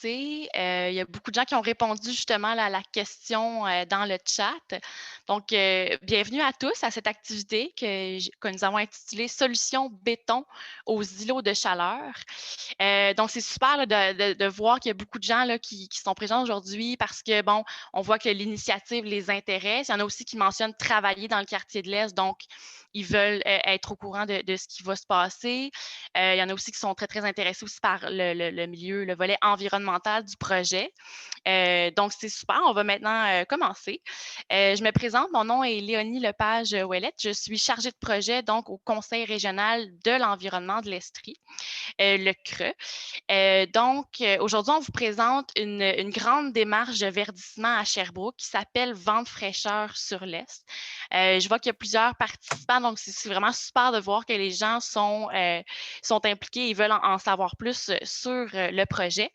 Il y a beaucoup de gens qui ont répondu justement à la question dans le chat. Donc, bienvenue à tous à cette activité que nous avons intitulée Solutions béton aux îlots de chaleur. Donc, c'est super là, de voir qu'il y a beaucoup de gens là, qui sont présents aujourd'hui parce que, bon, on voit que l'initiative les intéresse. Il y en a aussi qui mentionnent travailler dans le quartier de l'Est, donc ils veulent être au courant de ce qui va se passer. Il y en a aussi qui sont très, très intéressés aussi par le milieu, le volet environnemental du projet. Donc, c'est super. On va maintenant commencer. Je me présente. Mon nom est Léonie Lepage-Ouellette. Je suis chargée de projet donc au Conseil régional de l'environnement de l'Estrie, le CRE. Aujourd'hui, on vous présente une grande démarche de verdissement à Sherbrooke qui s'appelle Vente fraîcheur sur l'Est. Je vois qu'il y a plusieurs participants, donc c'est vraiment super de voir que les gens sont impliqués et veulent en savoir plus sur le projet.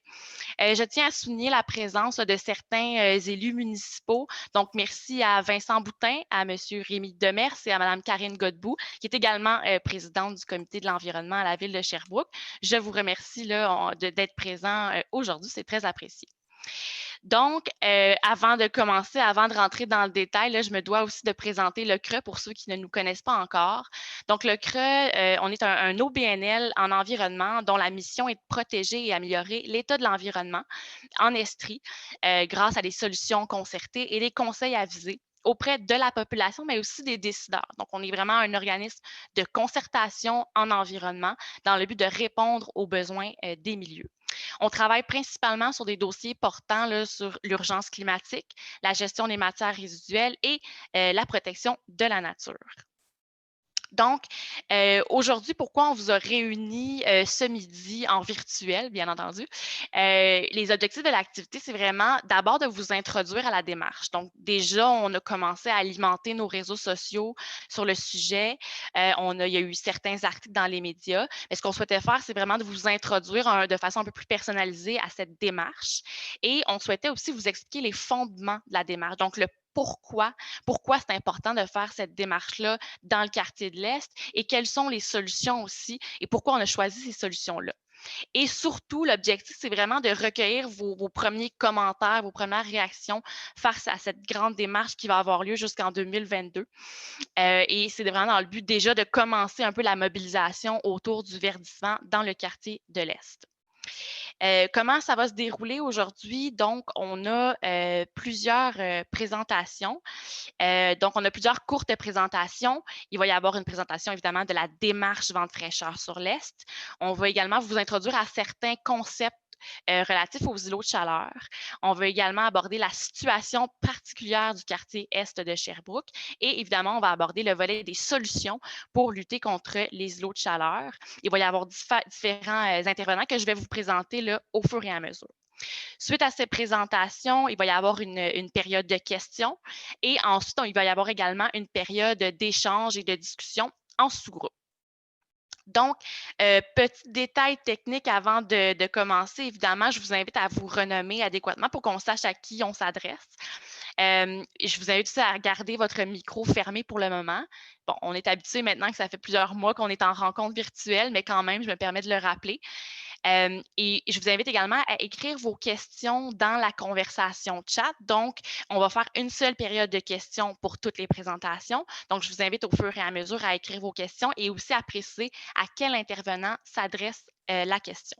Je tiens à souligner la présence de certains élus municipaux. Donc, merci à Vincent Boutin, à M. Rémi Demers et à Mme Karine Godbout, qui est également présidente du comité de l'environnement à la ville de Sherbrooke. Je vous remercie d'être présent aujourd'hui. C'est très apprécié. Donc, avant de commencer, avant de rentrer dans le détail, là, je me dois aussi de présenter le CRE pour ceux qui ne nous connaissent pas encore. Donc, le CRE, on est un OBNL en environnement dont la mission est de protéger et améliorer l'état de l'environnement en Estrie grâce à des solutions concertées et des conseils avisés auprès de la population, mais aussi des décideurs. Donc, on est vraiment un organisme de concertation en environnement dans le but de répondre aux besoins des milieux. On travaille principalement sur des dossiers portant là, sur l'urgence climatique, la gestion des matières résiduelles et la protection de la nature. Donc, aujourd'hui, pourquoi on vous a réunis ce midi en virtuel, bien entendu? Les objectifs de l'activité, c'est vraiment d'abord de vous introduire à la démarche. Donc, déjà, on a commencé à alimenter nos réseaux sociaux sur le sujet. Il y a eu certains articles dans les médias. Mais ce qu'on souhaitait faire, c'est vraiment de vous introduire de façon un peu plus personnalisée à cette démarche. Et on souhaitait aussi vous expliquer les fondements de la démarche. Donc, le pourquoi c'est important de faire cette démarche-là dans le quartier de l'Est et quelles sont les solutions aussi et pourquoi on a choisi ces solutions-là. Et surtout, l'objectif, c'est vraiment de recueillir vos premiers commentaires, vos premières réactions face à cette grande démarche qui va avoir lieu jusqu'en 2022. Et c'est vraiment dans le but déjà de commencer un peu la mobilisation autour du verdissement dans le quartier de l'Est. Comment ça va se dérouler aujourd'hui? Donc, on a plusieurs présentations. Donc, on a plusieurs courtes présentations. Il va y avoir une présentation, évidemment, de la démarche Vente fraîcheur sur l'Est. On va également vous introduire à certains concepts relatifs aux îlots de chaleur. On va également aborder la situation particulière du quartier Est de Sherbrooke et évidemment, on va aborder le volet des solutions pour lutter contre les îlots de chaleur. Il va y avoir différents intervenants que je vais vous présenter là, au fur et à mesure. Suite à ces présentations, il va y avoir une période de questions et ensuite, il va y avoir également une période d'échange et de discussion en sous-groupe. Donc, petit détail technique avant de commencer, évidemment, je vous invite à vous renommer adéquatement pour qu'on sache à qui on s'adresse. Je vous invite aussi à garder votre micro fermé pour le moment. Bon, on est habitué maintenant que ça fait plusieurs mois qu'on est en rencontre virtuelle, mais quand même, je me permets de le rappeler. Et je vous invite également à écrire vos questions dans la conversation chat. Donc, on va faire une seule période de questions pour toutes les présentations. Donc, je vous invite au fur et à mesure à écrire vos questions et aussi à préciser à quel intervenant s'adresse la question.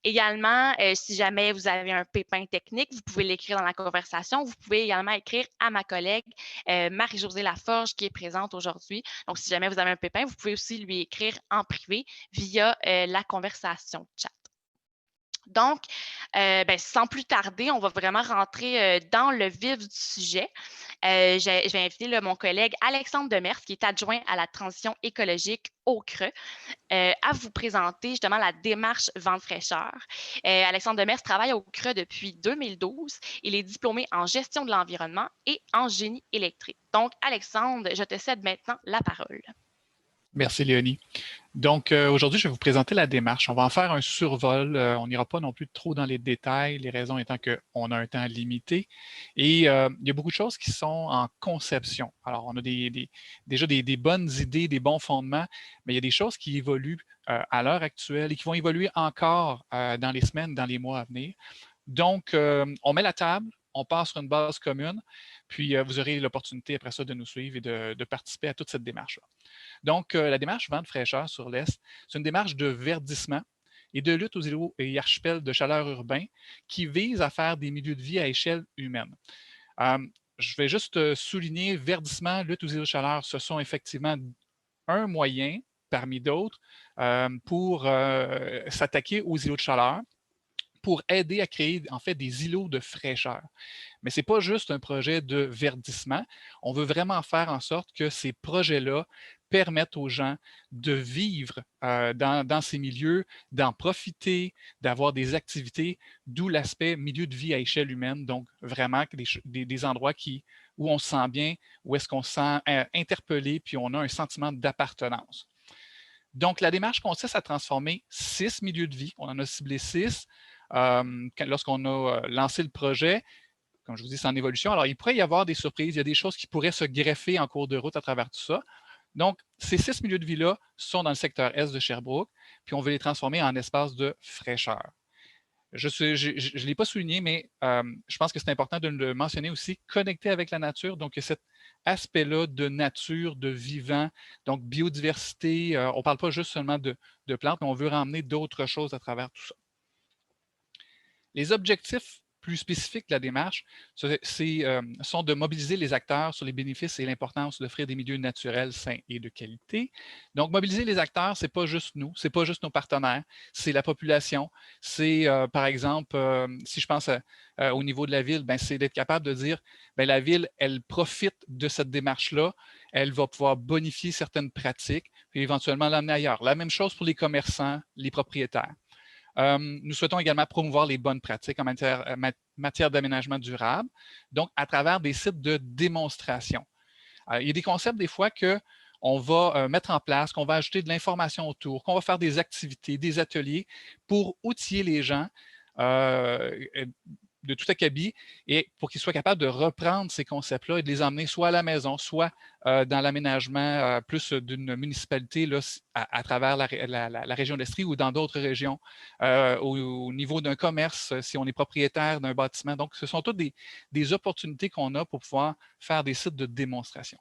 Également, si jamais vous avez un pépin technique, vous pouvez l'écrire dans la conversation. Vous pouvez également écrire à ma collègue Marie-Josée Laforge qui est présente aujourd'hui. Donc, si jamais vous avez un pépin, vous pouvez aussi lui écrire en privé via la conversation chat. Donc, sans plus tarder, on va vraiment rentrer dans le vif du sujet. Je vais inviter mon collègue Alexandre Demers, qui est adjoint à la transition écologique au CRE, à vous présenter justement la démarche Vente fraîcheur. Alexandre Demers travaille au CRE depuis 2012. Il est diplômé en gestion de l'environnement et en génie électrique. Donc, Alexandre, je te cède maintenant la parole. Merci, Léonie. Donc, aujourd'hui, je vais vous présenter la démarche. On va en faire un survol. On n'ira pas non plus trop dans les détails, les raisons étant qu'on a un temps limité. Et il y a beaucoup de choses qui sont en conception. Alors, on a déjà des bonnes idées, des bons fondements, mais il y a des choses qui évoluent à l'heure actuelle et qui vont évoluer encore dans les semaines, dans les mois à venir. Donc, on met la table, on part sur une base commune, puis vous aurez l'opportunité après ça de nous suivre et de participer à toute cette démarche-là. Donc, la démarche Vent de fraîcheur sur l'Est, c'est une démarche de verdissement et de lutte aux îlots et archipels de chaleur urbains qui vise à faire des milieux de vie à échelle humaine. Euh, je vais juste souligner, verdissement, lutte aux îlots de chaleur, ce sont effectivement un moyen parmi d'autres pour s'attaquer aux îlots de chaleur, pour aider à créer en fait des îlots de fraîcheur. Mais ce n'est pas juste un projet de verdissement. On veut vraiment faire en sorte que ces projets-là permettent aux gens de vivre dans ces milieux, d'en profiter, d'avoir des activités, d'où l'aspect milieu de vie à échelle humaine. Donc, vraiment des endroits où on se sent bien, où est-ce qu'on se sent interpellé, puis on a un sentiment d'appartenance. Donc, la démarche consiste à transformer 6 milieux de vie. On en a ciblé 6 lorsqu'on a lancé le projet. Comme je vous dis, c'est en évolution. Alors, il pourrait y avoir des surprises. Il y a des choses qui pourraient se greffer en cours de route à travers tout ça. Donc, ces 6 milieux de vie-là sont dans le secteur Est de Sherbrooke, puis on veut les transformer en espaces de fraîcheur. Je ne l'ai pas souligné, mais je pense que c'est important de le mentionner aussi, connecter avec la nature. Donc, il y a cet aspect-là de nature, de vivant, donc biodiversité. On ne parle pas juste seulement de plantes, mais on veut ramener d'autres choses à travers tout ça. Les objectifs plus spécifiques de la démarche sont de mobiliser les acteurs sur les bénéfices et l'importance d'offrir des milieux naturels sains et de qualité. Donc, mobiliser les acteurs, ce n'est pas juste nous, ce n'est pas juste nos partenaires, c'est la population. C'est, par exemple, si je pense au niveau de la ville, ben, c'est d'être capable de dire, ben, la ville, elle profite de cette démarche-là, elle va pouvoir bonifier certaines pratiques, puis éventuellement l'amener ailleurs. La même chose pour les commerçants, les propriétaires. Nous souhaitons également promouvoir les bonnes pratiques en matière d'aménagement durable, donc à travers des sites de démonstration. Il y a des concepts des fois qu'on va mettre en place, qu'on va ajouter de l'information autour, qu'on va faire des activités, des ateliers pour outiller les gens de tout acabit et pour qu'ils soient capables de reprendre ces concepts-là et de les emmener soit à la maison, soit dans l'aménagement plus d'une municipalité là, à travers la région d'Estrie ou dans d'autres régions, au niveau d'un commerce, si on est propriétaire d'un bâtiment. Donc, ce sont toutes des opportunités qu'on a pour pouvoir faire des sites de démonstration.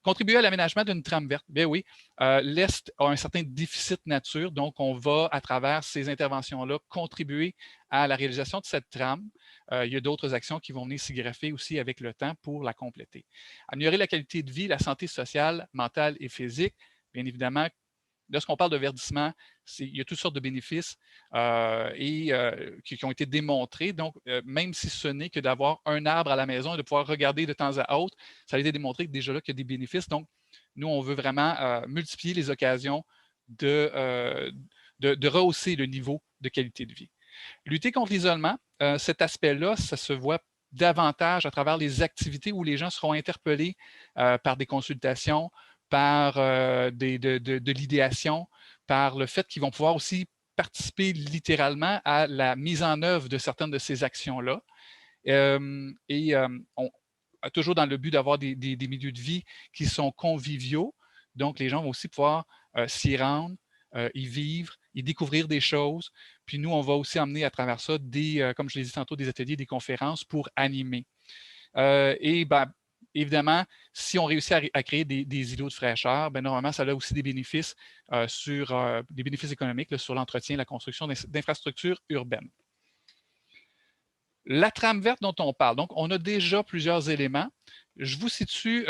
Contribuer à l'aménagement d'une trame verte. Bien oui, l'Est a un certain déficit nature, donc on va, à travers ces interventions-là, contribuer à la réalisation de cette trame. Il y a d'autres actions qui vont venir s'y greffer aussi avec le temps pour la compléter. Améliorer la qualité de vie, la santé sociale, mentale et physique. Bien évidemment, lorsqu'on parle de verdissement, il y a toutes sortes de bénéfices qui ont été démontrés. Donc, même si ce n'est que d'avoir un arbre à la maison et de pouvoir regarder de temps à autre, ça a été démontré que déjà là, qu'il y a des bénéfices. Donc, nous, on veut vraiment multiplier les occasions de rehausser le niveau de qualité de vie. Lutter contre l'isolement, cet aspect-là, ça se voit davantage à travers les activités où les gens seront interpellés par des consultations, par de l'idéation, par le fait qu'ils vont pouvoir aussi participer littéralement à la mise en œuvre de certaines de ces actions-là. Toujours dans le but d'avoir des milieux de vie qui sont conviviaux. Donc, les gens vont aussi pouvoir s'y rendre, y vivre, y découvrir des choses. Puis nous, on va aussi emmener à travers ça comme je l'ai dit tantôt, des ateliers, des conférences pour animer. Évidemment, si on réussit à créer des îlots de fraîcheur, ben, normalement, ça a aussi des bénéfices des bénéfices économiques là, sur l'entretien et la construction d'infrastructures urbaines. La trame verte dont on parle, donc on a déjà plusieurs éléments. Je vous situe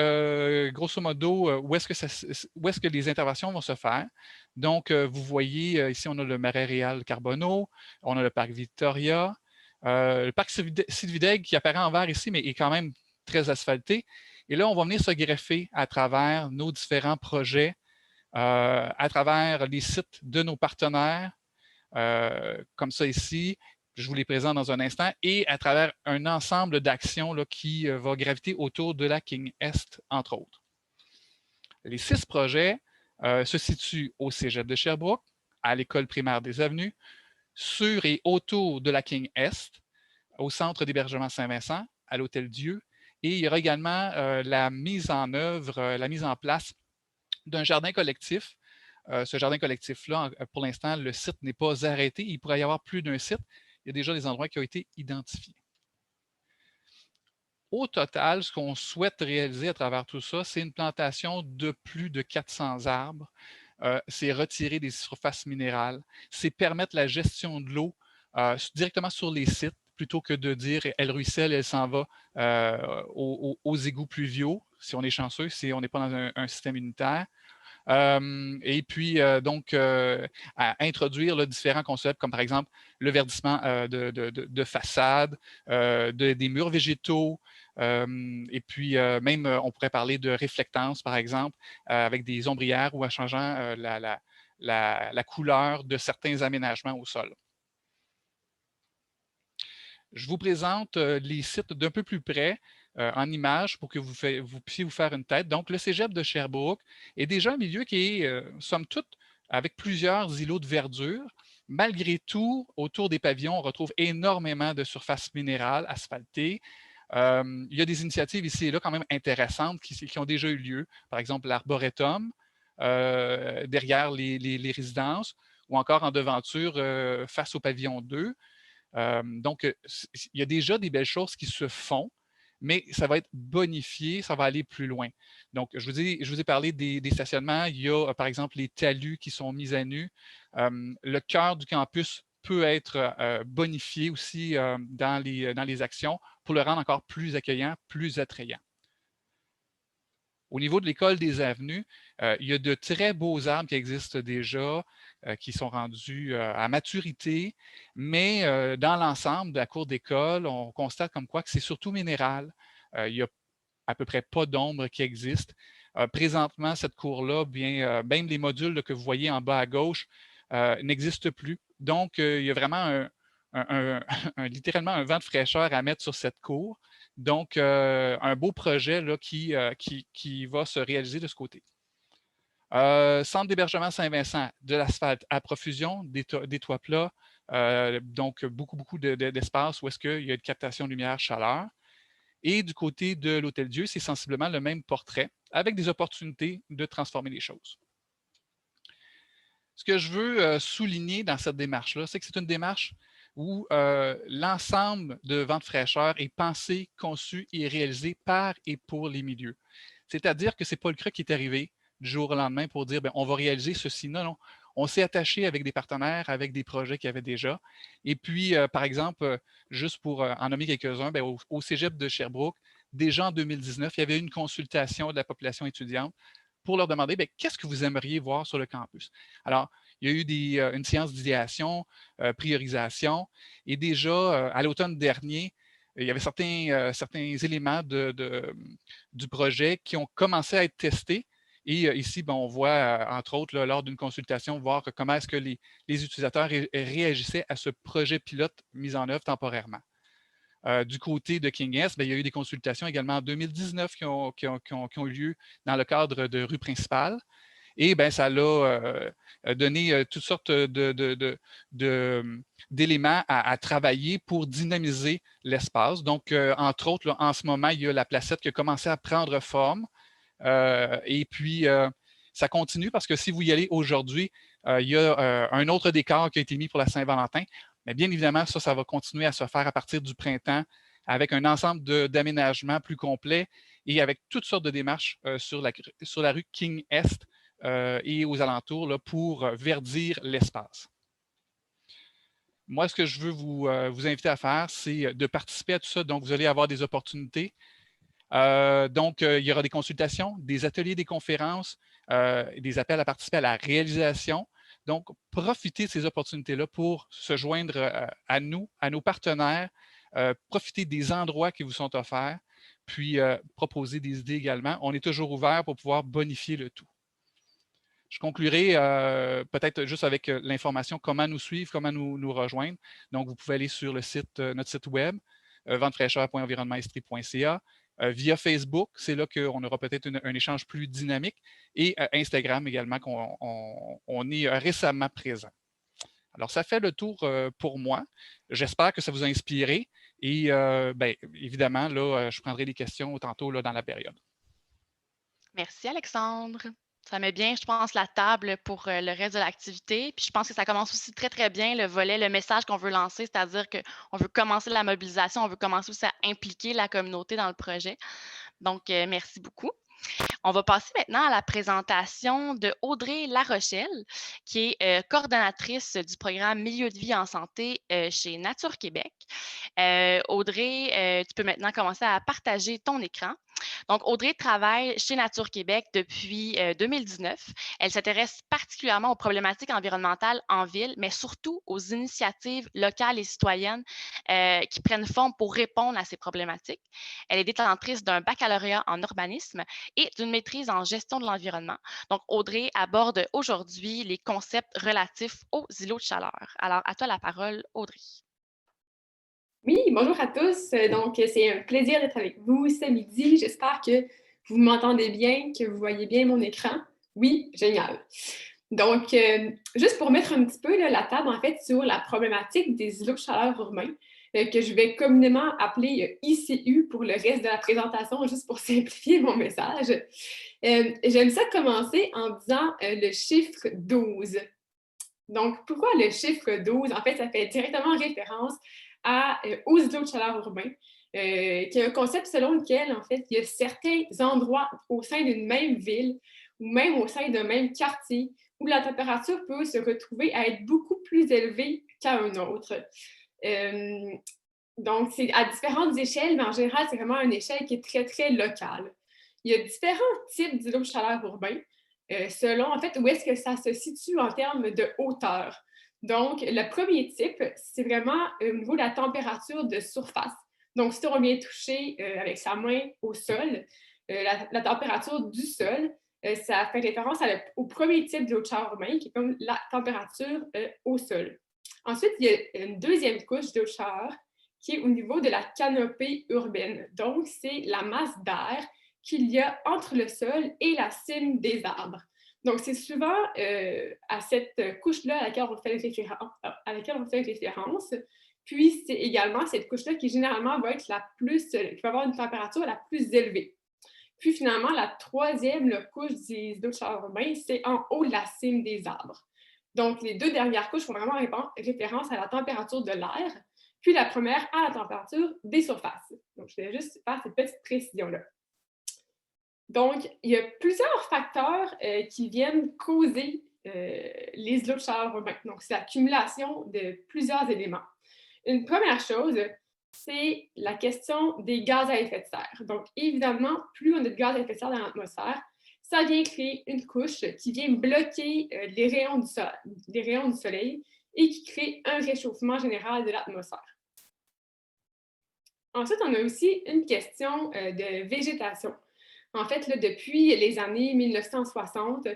grosso modo où est-ce que les interventions vont se faire. Donc, vous voyez, ici, on a le marais réal Carbonneau, on a le parc Victoria, le parc Sylvidègue qui apparaît en vert ici, mais est quand même très asphalté. Et là, on va venir se greffer à travers nos différents projets, à travers les sites de nos partenaires, comme ça ici. Je vous les présente dans un instant, et à travers un ensemble d'actions qui va graviter autour de la King Est, entre autres. Les 6 projets, se situe au Cégep de Sherbrooke, à l'école primaire des Avenues, sur et autour de la King Est, au centre d'hébergement Saint-Vincent, à l'Hôtel Dieu. Et il y aura également la mise en œuvre, la mise en place d'un jardin collectif. Ce jardin collectif-là, pour l'instant, le site n'est pas arrêté. Il pourrait y avoir plus d'un site. Il y a déjà des endroits qui ont été identifiés. Au total, ce qu'on souhaite réaliser à travers tout ça, c'est une plantation de plus de 400 arbres. C'est retirer des surfaces minérales. C'est permettre la gestion de l'eau directement sur les sites plutôt que de dire elle ruisselle, elle s'en va aux égouts pluviaux, si on est chanceux, si on n'est pas dans un système unitaire. Et puis, à introduire là, différents concepts, comme par exemple le verdissement de façade, des murs végétaux, et puis même, on pourrait parler de réflectance, par exemple, avec des ombrières ou en changeant la couleur de certains aménagements au sol. Je vous présente les sites d'un peu plus près en images pour que vous puissiez vous faire une tête. Donc, le Cégep de Sherbrooke est déjà un milieu qui est, somme toute, avec plusieurs îlots de verdure. Malgré tout, autour des pavillons, on retrouve énormément de surfaces minérales asphaltées. Il y a des initiatives ici et là quand même intéressantes qui ont déjà eu lieu. Par exemple, l'arboretum derrière les résidences ou encore en devanture face au pavillon 2. Donc, il y a déjà des belles choses qui se font, mais ça va être bonifié, ça va aller plus loin. Donc, je vous ai parlé des stationnements. Il y a, par exemple, les talus qui sont mis à nu. Le cœur du campus peut être bonifié aussi dans les actions pour le rendre encore plus accueillant, plus attrayant. Au niveau de l'école des avenues, il y a de très beaux arbres qui existent déjà, qui sont rendus à maturité, mais dans l'ensemble de la cour d'école, on constate comme quoi que c'est surtout minéral. Il y a à peu près pas d'ombre qui existe. Présentement, cette cour-là, bien, même les modules là, que vous voyez en bas à gauche n'existent plus. Donc, il y a vraiment littéralement un vent de fraîcheur à mettre sur cette cour. Donc, un beau projet là, qui va se réaliser de ce côté. Centre d'hébergement Saint-Vincent, de l'asphalte à profusion, des toits plats, donc beaucoup d'espace où est-ce qu'il y a une captation lumière, chaleur. Et du côté de l'Hôtel Dieu, c'est sensiblement le même portrait, avec des opportunités de transformer les choses. Ce que je veux souligner dans cette démarche-là, c'est que c'est une démarche où l'ensemble de Vent de fraîcheur est pensé, conçu et réalisé par et pour les milieux. C'est-à-dire que ce n'est pas le CRA qui est arrivé du jour au lendemain pour dire on va réaliser ceci. Non, non. On s'est attaché avec des partenaires, avec des projets qu'il y avait déjà. Et puis, par exemple, juste pour en nommer quelques-uns, au Cégep de Sherbrooke, déjà en 2019, il y avait une consultation de la population étudiante pour leur demander qu'est-ce que vous aimeriez voir sur le campus. Alors, il y a eu une séance d'idéation, priorisation, et déjà, à l'automne dernier, il y avait certains éléments du projet qui ont commencé à être testés. Et ici, on voit, entre autres, là, lors d'une consultation, voir comment est-ce que les utilisateurs réagissaient à ce projet pilote mis en œuvre temporairement. Du côté de King S, il y a eu des consultations également en 2019 qui ont eu lieu dans le cadre de rue principale. Et ça l'a donné toutes sortes d'éléments à travailler pour dynamiser l'espace. Donc, entre autres, là, en ce moment, il y a la placette qui a commencé à prendre forme. Et puis, ça continue parce que si vous y allez aujourd'hui, il y a un autre décor qui a été mis pour la Saint-Valentin. Mais bien évidemment, ça va continuer à se faire à partir du printemps avec un ensemble d'aménagements plus complets et avec toutes sortes de démarches sur la rue King Est et aux alentours là, pour verdir l'espace. Moi, ce que je veux vous inviter à faire, c'est de participer à tout ça. Donc, vous allez avoir des opportunités. Donc, il y aura des consultations, des ateliers, des conférences, des appels à participer à la réalisation. Donc, profitez de ces opportunités-là pour se joindre à nous, à nos partenaires, profitez des endroits qui vous sont offerts, puis proposer des idées également. On est toujours ouvert pour pouvoir bonifier le tout. Je conclurai peut-être juste avec l'information comment nous suivre, comment nous rejoindre. Donc, vous pouvez aller sur notre site web, ventefraîcheur.environnementestrie.ca. Via Facebook, c'est là qu'on aura peut-être un échange plus dynamique. Et Instagram également, on est récemment présent. Alors, ça fait le tour pour moi. J'espère que ça vous a inspiré. Et bien, évidemment, là, je prendrai les questions tantôt là, dans la période. Merci, Alexandre. Ça met bien, je pense, la table pour le reste de l'activité. Puis je pense que ça commence aussi très, très bien le volet, le message qu'on veut lancer, c'est-à-dire qu'on veut commencer la mobilisation, on veut commencer aussi à impliquer la communauté dans le projet. Donc, merci beaucoup. On va passer maintenant à la présentation de Audrey Larochelle, qui est coordonnatrice du programme Milieu de vie en santé chez Nature Québec. Audrey, tu peux maintenant commencer à partager ton écran. Donc, Audrey travaille chez Nature Québec depuis 2019. Elle s'intéresse particulièrement aux problématiques environnementales en ville, mais surtout aux initiatives locales et citoyennes qui prennent forme pour répondre à ces problématiques. Elle est détentrice d'un baccalauréat en urbanisme et d'une maîtrise en gestion de l'environnement. Donc, Audrey aborde aujourd'hui les concepts relatifs aux îlots de chaleur. Alors, à toi la parole, Audrey. Oui, bonjour à tous. Donc, c'est un plaisir d'être avec vous ce midi. J'espère que vous m'entendez bien, que vous voyez bien mon écran. Oui, génial. Donc, juste pour mettre un petit peu là, la table, en fait, sur la problématique des îlots de chaleur urbains, que je vais communément appeler ICU pour le reste de la présentation, juste pour simplifier mon message. J'aime ça commencer en disant le chiffre 12. Donc, pourquoi le chiffre 12? En fait, ça fait directement référence aux îlots de chaleur urbains, qui est un concept selon lequel, en fait, il y a certains endroits au sein d'une même ville ou même au sein d'un même quartier où la température peut se retrouver à être beaucoup plus élevée qu'à un autre. Donc, c'est à différentes échelles, mais en général, c'est vraiment une échelle qui est très, très locale. Il y a différents types d'îlots de chaleur urbains, selon, en fait, où est-ce que ça se situe en termes de hauteur. Donc, le premier type, c'est vraiment au niveau de la température de surface. Donc, si on vient toucher avec sa main au sol, la température du sol, ça fait référence au premier type d'îlot de chaleur urbain, qui est comme la température au sol. Ensuite, il y a une deuxième couche d'îlot de chaleur qui est au niveau de la canopée urbaine. Donc, c'est la masse d'air qu'il y a entre le sol et la cime des arbres. Donc, c'est souvent à cette couche-là à laquelle on fait référence. Puis, c'est également cette couche-là qui, généralement, va être qui va avoir une température la plus élevée. Puis, finalement, la troisième couche des îlots de chaleur urbains, c'est en haut de la cime des arbres. Donc, les deux dernières couches font vraiment référence à la température de l'air, puis la première à la température des surfaces. Donc, je vais juste faire cette petite précision-là. Donc, il y a plusieurs facteurs qui viennent causer les îlots de chaleur urbains. Donc, c'est l'accumulation de plusieurs éléments. Une première chose, c'est la question des gaz à effet de serre. Donc, évidemment, plus on a de gaz à effet de serre dans l'atmosphère, ça vient créer une couche qui vient bloquer les rayons du soleil et qui crée un réchauffement général de l'atmosphère. Ensuite, on a aussi une question de végétation. En fait, là, depuis les années 1960,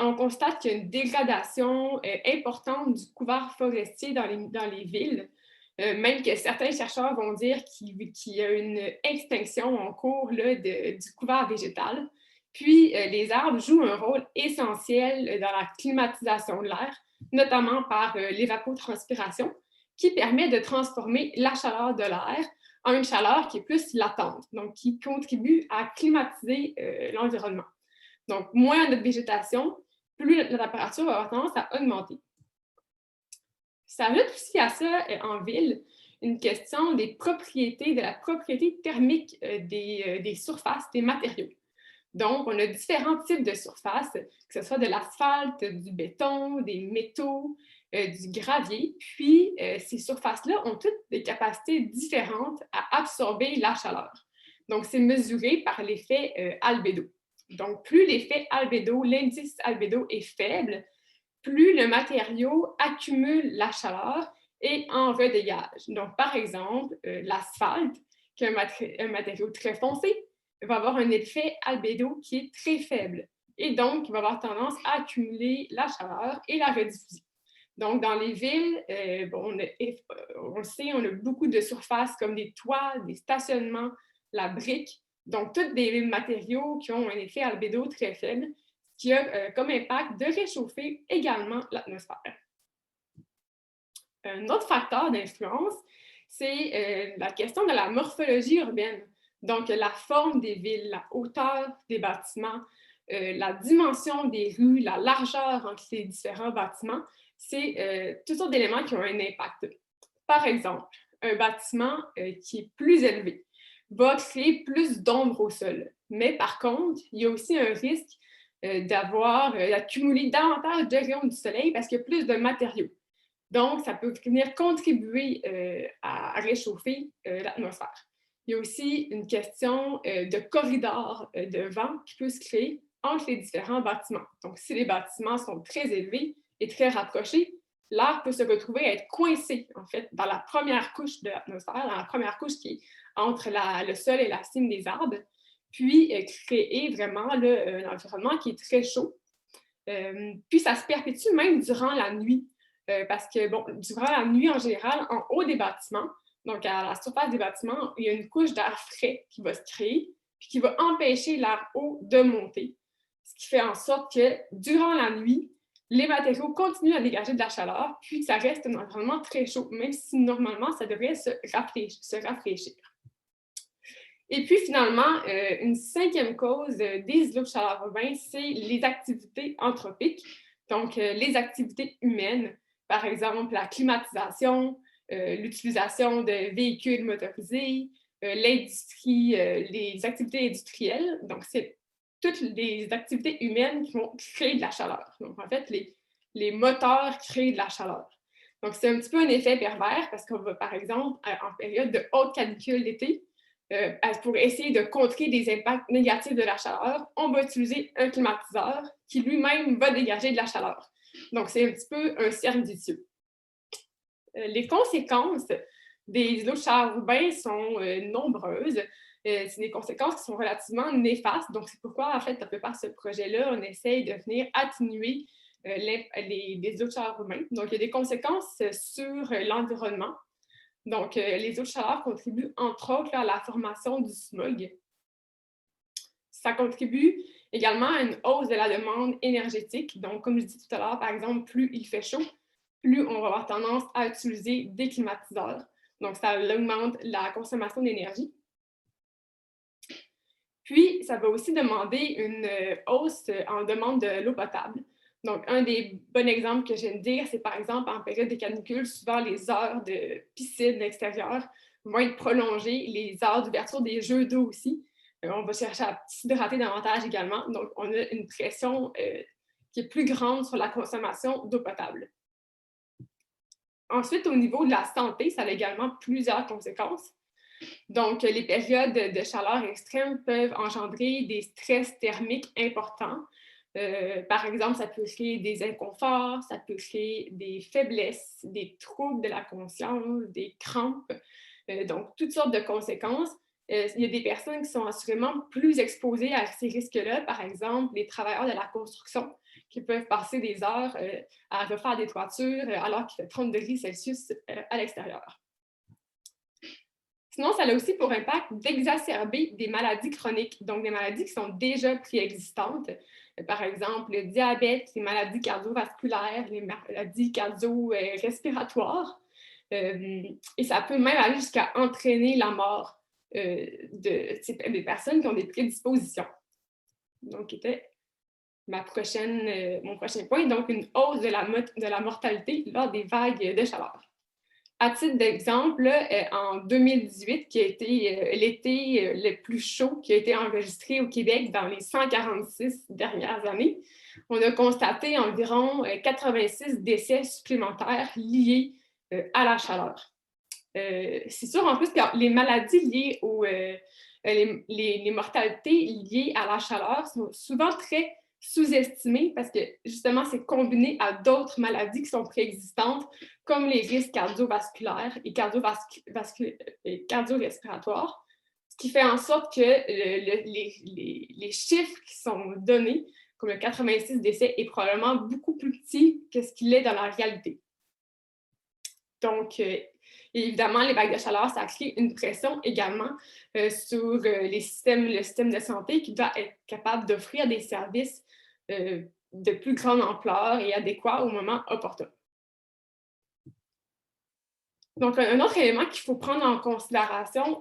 on constate qu'il y a une dégradation importante du couvert forestier dans les villes, même que certains chercheurs vont dire qu'il y a une extinction en cours là, du couvert végétal. Puis, les arbres jouent un rôle essentiel dans la climatisation de l'air, notamment par l'évapotranspiration, qui permet de transformer la chaleur de l'air en une chaleur qui est plus latente, donc qui contribue à climatiser l'environnement. Donc, moins on a de végétation, plus la température va avoir tendance à augmenter. Ça ajoute aussi à ça, en ville, une question de la propriété thermique des surfaces, des matériaux. Donc, on a différents types de surfaces, que ce soit de l'asphalte, du béton, des métaux, du gravier. Puis, ces surfaces-là ont toutes des capacités différentes à absorber la chaleur. Donc, c'est mesuré par l'effet albédo. Donc, plus l'effet albédo, l'indice albédo est faible, plus le matériau accumule la chaleur et en redégage. Donc, par exemple, l'asphalte, qui est un matériau très foncé, va avoir un effet albédo qui est très faible et donc il va avoir tendance à accumuler la chaleur et la rediffuser. Donc, dans les villes, on le sait, on a beaucoup de surfaces comme des toits, des stationnements, la brique, Donc, tous des matériaux qui ont un effet albédo très faible, ce qui a comme impact de réchauffer également l'atmosphère. Un autre facteur d'influence, c'est la question de la morphologie urbaine. Donc, la forme des villes, la hauteur des bâtiments, la dimension des rues, la largeur entre les différents bâtiments, c'est toutes sortes d'éléments qui ont un impact. Par exemple, un bâtiment qui est plus élevé va créer plus d'ombre au sol. Mais par contre, il y a aussi un risque d'accumuler davantage de rayons du soleil parce qu'il y a plus de matériaux. Donc, ça peut venir contribuer à réchauffer l'atmosphère. Il y a aussi une question de corridor de vent qui peut se créer entre les différents bâtiments. Donc, si les bâtiments sont très élevés et très rapprochés, l'air peut se retrouver à être coincé, en fait, dans la première couche de l'atmosphère, dans la première couche qui est entre le sol et la cime des arbres, puis créer vraiment un environnement qui est très chaud. Puis, ça se perpétue même durant la nuit. Parce que, bon, durant la nuit en général, en haut des bâtiments, donc à la surface des bâtiments, il y a une couche d'air frais qui va se créer, puis qui va empêcher l'air haut de monter. Ce qui fait en sorte que, durant la nuit, les matériaux continuent à dégager de la chaleur, puis que ça reste un environnement très chaud, même si normalement, ça devrait se rafraîchir. Et puis finalement, une cinquième cause des îlots de chaleur urbains, c'est les activités anthropiques, donc les activités humaines. Par exemple, la climatisation, l'utilisation de véhicules motorisés, l'industrie, les activités industrielles. Donc, c'est toutes les activités humaines qui vont créer de la chaleur. Donc, en fait, les moteurs créent de la chaleur. Donc, c'est un petit peu un effet pervers parce qu'on va, par exemple, en période de haute canicule d'été, pour essayer de contrer des impacts négatifs de la chaleur, on va utiliser un climatiseur qui lui-même va dégager de la chaleur. Donc, c'est un petit peu un cercle vicieux. Les conséquences des îlots de chaleur urbains sont nombreuses. C'est des conséquences qui sont relativement néfastes. Donc, c'est pourquoi, en fait, un peu par ce projet-là, on essaye de venir atténuer les îlots de chaleur urbains. Donc, il y a des conséquences sur l'environnement. Donc, les îlots de chaleur contribuent, entre autres, à la formation du smog. Ça contribue également à une hausse de la demande énergétique. Donc, comme je disais tout à l'heure, par exemple, plus il fait chaud, plus on va avoir tendance à utiliser des climatiseurs. Donc, ça augmente la consommation d'énergie. Puis, ça va aussi demander une hausse en demande de l'eau potable. Donc, un des bons exemples que je viens de dire, c'est par exemple en période de canicule, souvent les heures de piscine extérieure vont être prolongées, les heures d'ouverture des jeux d'eau aussi. On va chercher à s'hydrater davantage également. Donc, on a une pression qui est plus grande sur la consommation d'eau potable. Ensuite, au niveau de la santé, ça a également plusieurs conséquences. Donc, les périodes de chaleur extrême peuvent engendrer des stress thermiques importants. Par exemple, ça peut créer des inconforts, ça peut créer des faiblesses, des troubles de la conscience, des crampes, donc toutes sortes de conséquences. Il y a des personnes qui sont assurément plus exposées à ces risques-là, par exemple les travailleurs de la construction qui peuvent passer des heures à refaire des toitures alors qu'il fait 30 degrés Celsius à l'extérieur. Sinon, ça a aussi pour impact d'exacerber des maladies chroniques, donc des maladies qui sont déjà préexistantes. Par exemple, le diabète, les maladies cardiovasculaires, les maladies cardio-respiratoires. Et ça peut même aller jusqu'à entraîner la mort des personnes qui ont des prédispositions. Donc, c'était mon prochain point, donc une hausse de la mortalité lors des vagues de chaleur. À titre d'exemple, en 2018, qui a été l'été le plus chaud qui a été enregistré au Québec dans les 146 dernières années, on a constaté environ 86 décès supplémentaires liés à la chaleur. C'est sûr, en plus, que les maladies liées les mortalités liées à la chaleur sont souvent très sous-estimées parce que, justement, c'est combiné à d'autres maladies qui sont préexistantes, comme les risques cardiovasculaires et cardio-respiratoires, ce qui fait en sorte que les chiffres qui sont donnés, comme le 86 décès, est probablement beaucoup plus petit que ce qu'il est dans la réalité. Donc, il Et évidemment, les vagues de chaleur, ça crée une pression également sur le système de santé qui doit être capable d'offrir des services de plus grande ampleur et adéquats au moment opportun. Donc, un autre élément qu'il faut prendre en considération,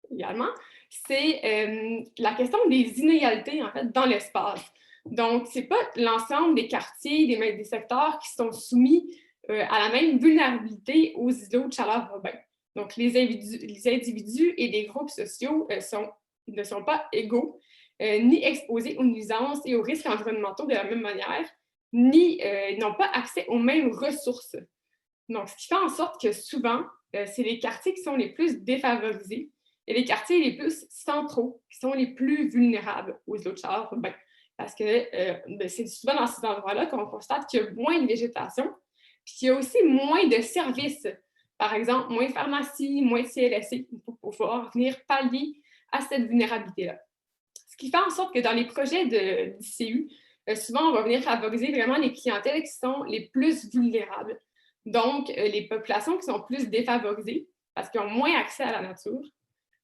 également, c'est la question des inégalités, en fait, dans l'espace. Donc, ce n'est pas l'ensemble des quartiers, des secteurs qui sont soumis à la même vulnérabilité aux îlots de chaleur urbains. Donc, les individus et les groupes sociaux ne sont pas égaux, ni exposés aux nuisances et aux risques environnementaux de la même manière, ni n'ont pas accès aux mêmes ressources. Donc, ce qui fait en sorte que souvent, c'est les quartiers qui sont les plus défavorisés et les quartiers les plus centraux qui sont les plus vulnérables aux îlots de chaleur urbains. Parce que c'est souvent dans ces endroits-là qu'on constate qu'il y a moins de végétation, puis qu'il y a aussi moins de services. Par exemple, moins de pharmacies, moins de CLSC pour pouvoir venir pallier à cette vulnérabilité-là. Ce qui fait en sorte que dans les projets d'ICU, souvent, on va venir favoriser vraiment les clientèles qui sont les plus vulnérables. Donc, les populations qui sont plus défavorisées parce qu'ils ont moins accès à la nature,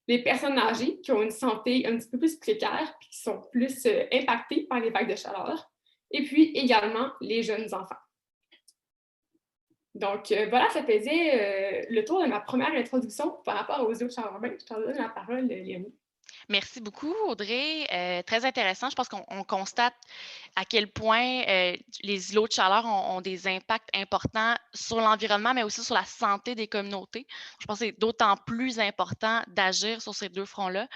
les personnes âgées qui ont une santé un petit peu plus précaire et qui sont plus impactées par les vagues de chaleur, et puis également les jeunes enfants. Donc, voilà, ça faisait le tour de ma première introduction par rapport aux îlots de chaleur urbains. Je te donne la parole, Léonie. Merci beaucoup, Audrey. Très intéressant. Je pense qu'on constate à quel point les îlots de chaleur ont des impacts importants sur l'environnement, mais aussi sur la santé des communautés. Je pense que c'est d'autant plus important d'agir sur ces deux fronts-là.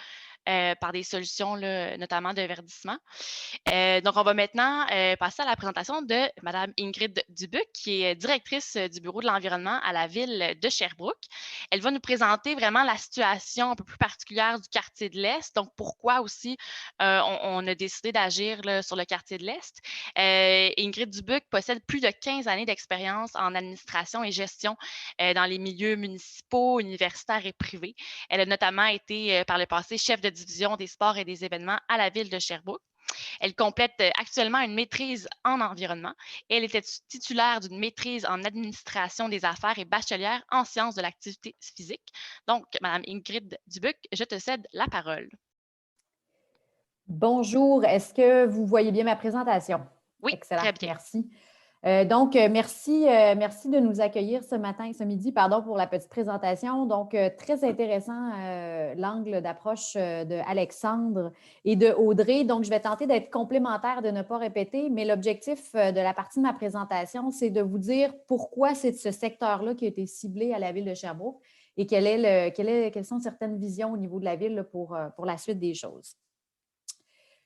Par des solutions, là, notamment de verdissement. Donc, on va maintenant passer à la présentation de Mme Ingrid Dubuc, qui est directrice du Bureau de l'environnement à la ville de Sherbrooke. Elle va nous présenter vraiment la situation un peu plus particulière du quartier de l'Est, donc pourquoi aussi on a décidé d'agir sur le quartier de l'Est. Ingrid Dubuc possède plus de 15 années d'expérience en administration et gestion dans les milieux municipaux, universitaires et privés. Elle a notamment été par le passé chef de division des sports et des événements à la ville de Sherbrooke. Elle complète actuellement une maîtrise en environnement. Elle était titulaire d'une maîtrise en administration des affaires et bachelière en sciences de l'activité physique. Donc, Mme Ingrid Dubuc, je te cède la parole. Bonjour, est-ce que vous voyez bien ma présentation? Oui, excellent, très bien. Merci. Merci de nous accueillir ce matin et ce midi, pour la petite présentation. Donc, très intéressant l'angle d'approche de Alexandre et de Audrey. Donc, je vais tenter d'être complémentaire, de ne pas répéter, mais l'objectif de la partie de ma présentation, c'est de vous dire pourquoi c'est ce secteur-là qui a été ciblé à la ville de Sherbrooke et quelles sont certaines visions au niveau de la ville pour la suite des choses.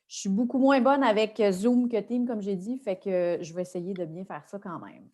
Je suis beaucoup moins bonne avec Zoom que Team, comme j'ai dit, fait que je vais essayer de bien faire ça quand même.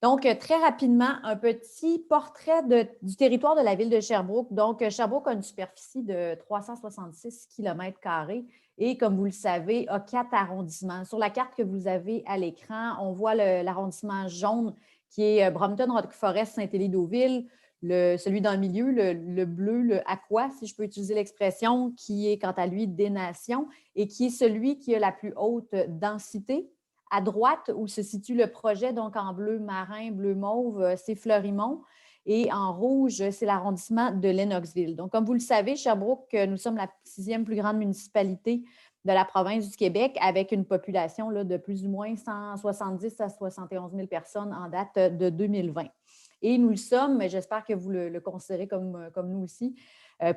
Donc, très rapidement, un petit portrait du territoire de la ville de Sherbrooke. Donc, Sherbrooke a une superficie de 366 km² et, comme vous le savez, a 4 arrondissements. Sur la carte que vous avez à l'écran, on voit l'arrondissement jaune qui est Brompton, Rock Forest, Saint-Élie-Deauville. Celui dans le milieu, le bleu, le aqua, si je peux utiliser l'expression, qui est quant à lui des nations et qui est celui qui a la plus haute densité. À droite, où se situe le projet, donc en bleu marin, bleu mauve, c'est Fleurimont. Et en rouge, c'est l'arrondissement de Lennoxville. Donc, comme vous le savez, Sherbrooke, nous sommes la 6e plus grande municipalité de la province du Québec avec une population là, de plus ou moins 170 à 71 000 personnes en date de 2020. Et nous le sommes, mais j'espère que vous le considérez comme nous aussi,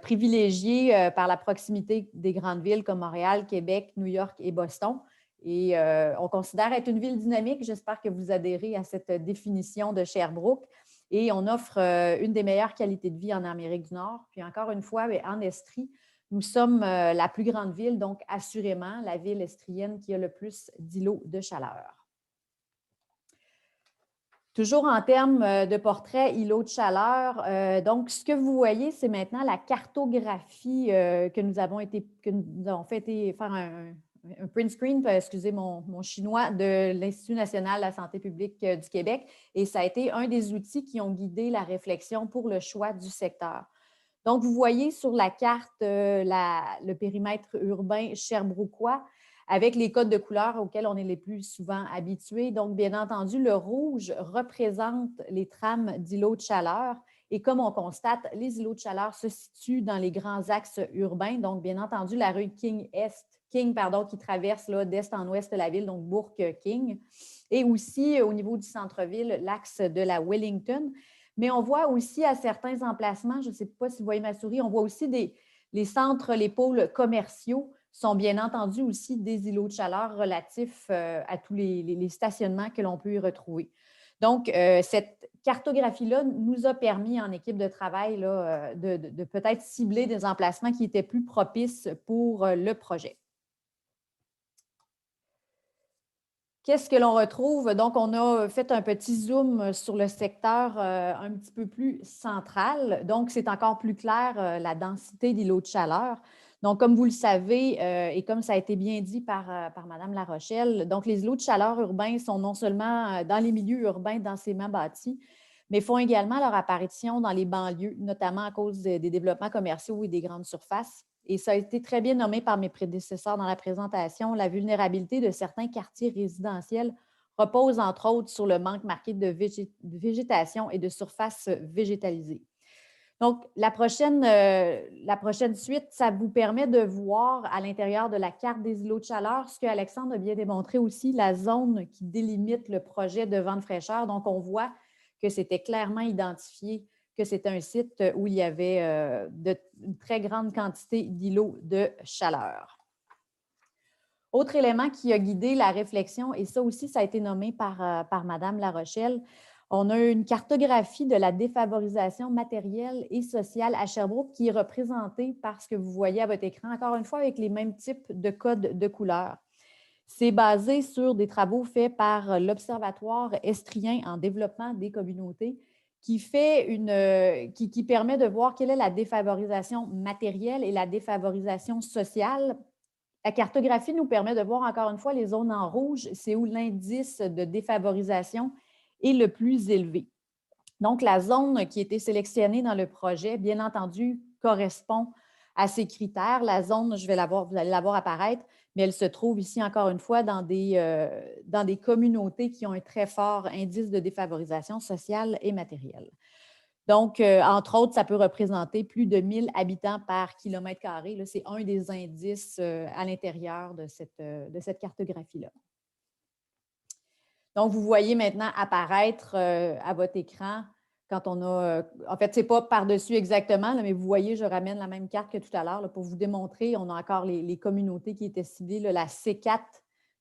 privilégiés par la proximité des grandes villes comme Montréal, Québec, New York et Boston. Et on considère être une ville dynamique. J'espère que vous adhérez à cette définition de Sherbrooke. Et on offre une des meilleures qualités de vie en Amérique du Nord. Puis encore une fois, en Estrie, nous sommes la plus grande ville, donc assurément la ville estrienne qui a le plus d'îlots de chaleur. Toujours en termes de portrait îlot de chaleur, donc ce que vous voyez, c'est maintenant la cartographie que nous avons fait faire un print screen, excusez mon chinois, de l'Institut national de la santé publique du Québec. Et ça a été un des outils qui ont guidé la réflexion pour le choix du secteur. Donc, vous voyez sur la carte le périmètre urbain sherbrookois, avec les codes de couleurs auxquels on est les plus souvent habitués. Donc, bien entendu, le rouge représente les trames d'îlots de chaleur Et comme on constate, les îlots de chaleur se situent dans les grands axes urbains. Donc, bien entendu, la rue King, qui traverse d'est en ouest la ville, donc Bourke-King. Et aussi, au niveau du centre-ville, l'axe de la Wellington. Mais on voit aussi à certains emplacements, je ne sais pas si vous voyez ma souris, on voit aussi les centres, les pôles commerciaux sont bien entendu aussi des îlots de chaleur relatifs à tous les stationnements que l'on peut y retrouver. Donc, cette cartographie-là nous a permis en équipe de travail là, de peut-être cibler des emplacements qui étaient plus propices pour le projet. Qu'est-ce que l'on retrouve? Donc, on a fait un petit zoom sur le secteur un petit peu plus central. Donc, c'est encore plus clair la densité d'îlots de chaleur. Donc, comme vous le savez, et comme ça a été bien dit par Mme Larochelle, donc les îlots de chaleur urbains sont non seulement dans les milieux urbains densément bâtis, mais font également leur apparition dans les banlieues, notamment à cause des développements commerciaux et des grandes surfaces. Et ça a été très bien nommé par mes prédécesseurs dans la présentation. La vulnérabilité de certains quartiers résidentiels repose entre autres sur le manque marqué de végétation et de surface végétalisée. Donc, la prochaine suite, ça vous permet de voir à l'intérieur de la carte des îlots de chaleur ce qu'Alexandre a bien démontré aussi, la zone qui délimite le projet de vent de fraîcheur. Donc, on voit que c'était clairement identifié que c'était un site où il y avait une très grande quantité d'îlots de chaleur. Autre élément qui a guidé la réflexion, et ça aussi, ça a été nommé par Mme Larochelle, on a une cartographie de la défavorisation matérielle et sociale à Sherbrooke qui est représentée par ce que vous voyez à votre écran, encore une fois avec les mêmes types de codes de couleurs. C'est basé sur des travaux faits par l'Observatoire estrien en développement des communautés qui permet de voir quelle est la défavorisation matérielle et la défavorisation sociale. La cartographie nous permet de voir encore une fois les zones en rouge, c'est où l'indice de défavorisation est le plus élevé. Donc, la zone qui a été sélectionnée dans le projet, bien entendu, correspond à ces critères. La zone, vous allez la voir apparaître, mais elle se trouve ici, encore une fois, dans des communautés qui ont un très fort indice de défavorisation sociale et matérielle. Donc, entre autres, ça peut représenter plus de 1000 habitants par kilomètre carré. C'est un des indices à l'intérieur de cette cartographie-là. Donc, vous voyez maintenant apparaître à votre écran quand on a… en fait, ce n'est pas par-dessus exactement, là, mais vous voyez, je ramène la même carte que tout à l'heure pour vous démontrer. On a encore les communautés qui étaient ciblées, là, la C4,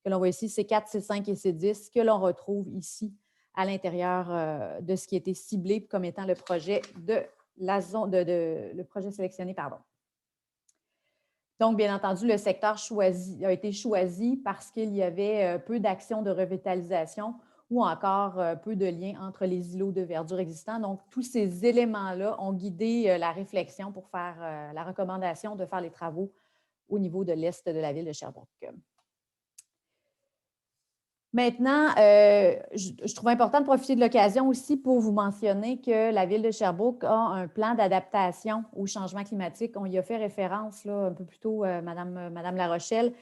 que l'on voit ici, C4, C5 et C10, que l'on retrouve ici à l'intérieur de ce qui a été ciblé comme étant le projet de la zone, le projet sélectionné, pardon. Donc, bien entendu, le secteur a été choisi parce qu'il y avait peu d'actions de revitalisation ou encore peu de liens entre les îlots de verdure existants. Donc, tous ces éléments-là ont guidé la réflexion pour faire la recommandation de faire les travaux au niveau de l'est de la ville de Sherbrooke. Maintenant, je trouve important de profiter de l'occasion aussi pour vous mentionner que la ville de Sherbrooke a un plan d'adaptation au changement climatique. On y a fait référence là, un peu plus tôt, Madame Larochelle.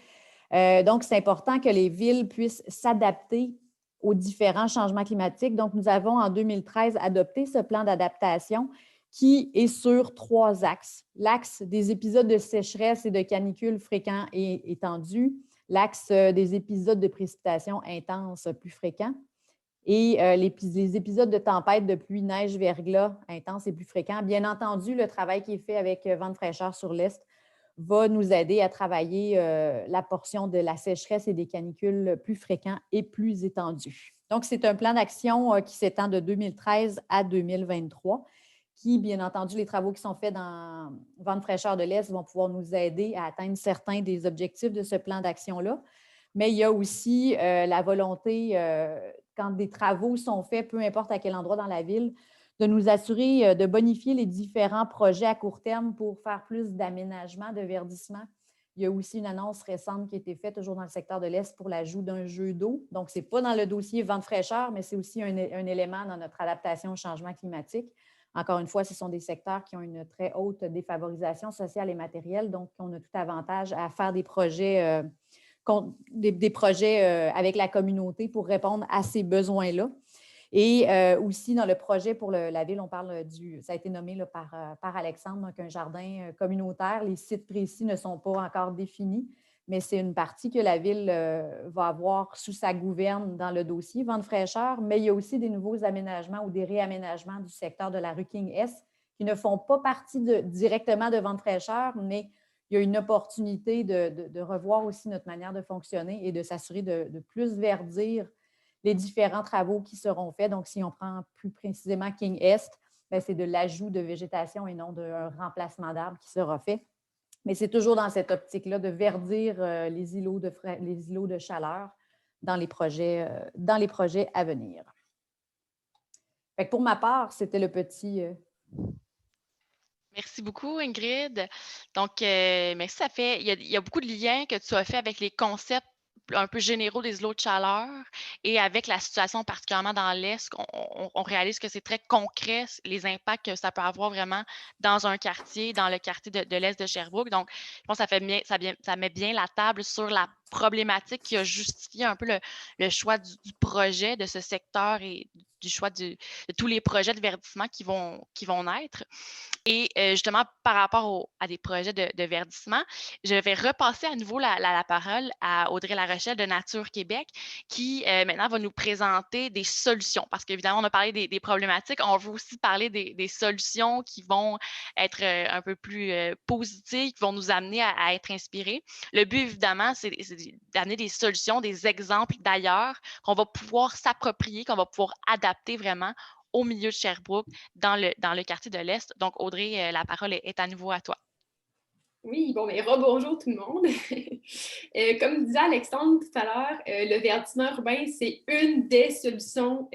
Donc, c'est important que les villes puissent s'adapter aux différents changements climatiques. Donc, nous avons en 2013 adopté ce plan d'adaptation qui est sur 3 axes. L'axe des épisodes de sécheresse et de canicule fréquents et étendus, l'axe des épisodes de précipitations intenses plus fréquents et les épisodes de tempête de pluie, neige, verglas intenses et plus fréquents. Bien entendu, le travail qui est fait avec vent de fraîcheur sur l'Est va nous aider à travailler la portion de la sécheresse et des canicules plus fréquents et plus étendus. Donc, c'est un plan d'action qui s'étend de 2013 à 2023 qui, bien entendu, les travaux qui sont faits dans vent de fraîcheur de l'Est vont pouvoir nous aider à atteindre certains des objectifs de ce plan d'action-là. Mais il y a aussi la volonté, quand des travaux sont faits, peu importe à quel endroit dans la ville, de nous assurer de bonifier les différents projets à court terme pour faire plus d'aménagement, de verdissement. Il y a aussi une annonce récente qui a été faite toujours dans le secteur de l'Est pour l'ajout d'un jeu d'eau. Donc, ce n'est pas dans le dossier vent de fraîcheur, mais c'est aussi un élément dans notre adaptation au changement climatique. Encore une fois, ce sont des secteurs qui ont une très haute défavorisation sociale et matérielle, donc on a tout avantage à faire des projets, avec la communauté pour répondre à ces besoins-là. Et aussi, dans le projet pour la ville, on parle ça a été nommé là, par Alexandre, donc un jardin communautaire. Les sites précis ne sont pas encore définis, mais c'est une partie que la ville va avoir sous sa gouverne dans le dossier Vente fraîcheur, mais il y a aussi des nouveaux aménagements ou des réaménagements du secteur de la rue King-Est qui ne font pas partie directement de Vente fraîcheur, mais il y a une opportunité de revoir aussi notre manière de fonctionner et de s'assurer de plus verdir les différents travaux qui seront faits. Donc, si on prend plus précisément King Est, c'est de l'ajout de végétation et non d'un remplacement d'arbres qui sera fait. Mais c'est toujours dans cette optique-là de verdir les îlots de chaleur dans les projets à venir. Fait que pour ma part, c'était le petit... Merci beaucoup, Ingrid. Donc, merci. Il y a beaucoup de liens que tu as fait avec les concepts un peu généraux des îlots de chaleur et avec la situation particulièrement dans l'Est, on réalise que c'est très concret, les impacts que ça peut avoir vraiment dans un quartier, dans le quartier de l'Est de Sherbrooke. Donc, je pense que ça met bien la table sur la problématique qui a justifié un peu le choix du projet de ce secteur et du choix de tous les projets de verdissement qui vont naître. Et justement, par rapport à des projets de verdissement, je vais repasser à nouveau la parole à Audrey Larochelle de Nature Québec, qui maintenant va nous présenter des solutions. Parce qu'évidemment, on a parlé des problématiques, on veut aussi parler des solutions qui vont être un peu plus positives, qui vont nous amener à être inspirés. Le but, évidemment, c'est d'amener des solutions, des exemples d'ailleurs qu'on va pouvoir s'approprier, qu'on va pouvoir adapter vraiment au milieu de Sherbrooke, dans le quartier de l'Est. Donc, Audrey, la parole est à nouveau à toi. Oui, bon, mais rebonjour tout le monde. Comme disait Alexandre tout à l'heure, le verdissement urbain, c'est une des solutions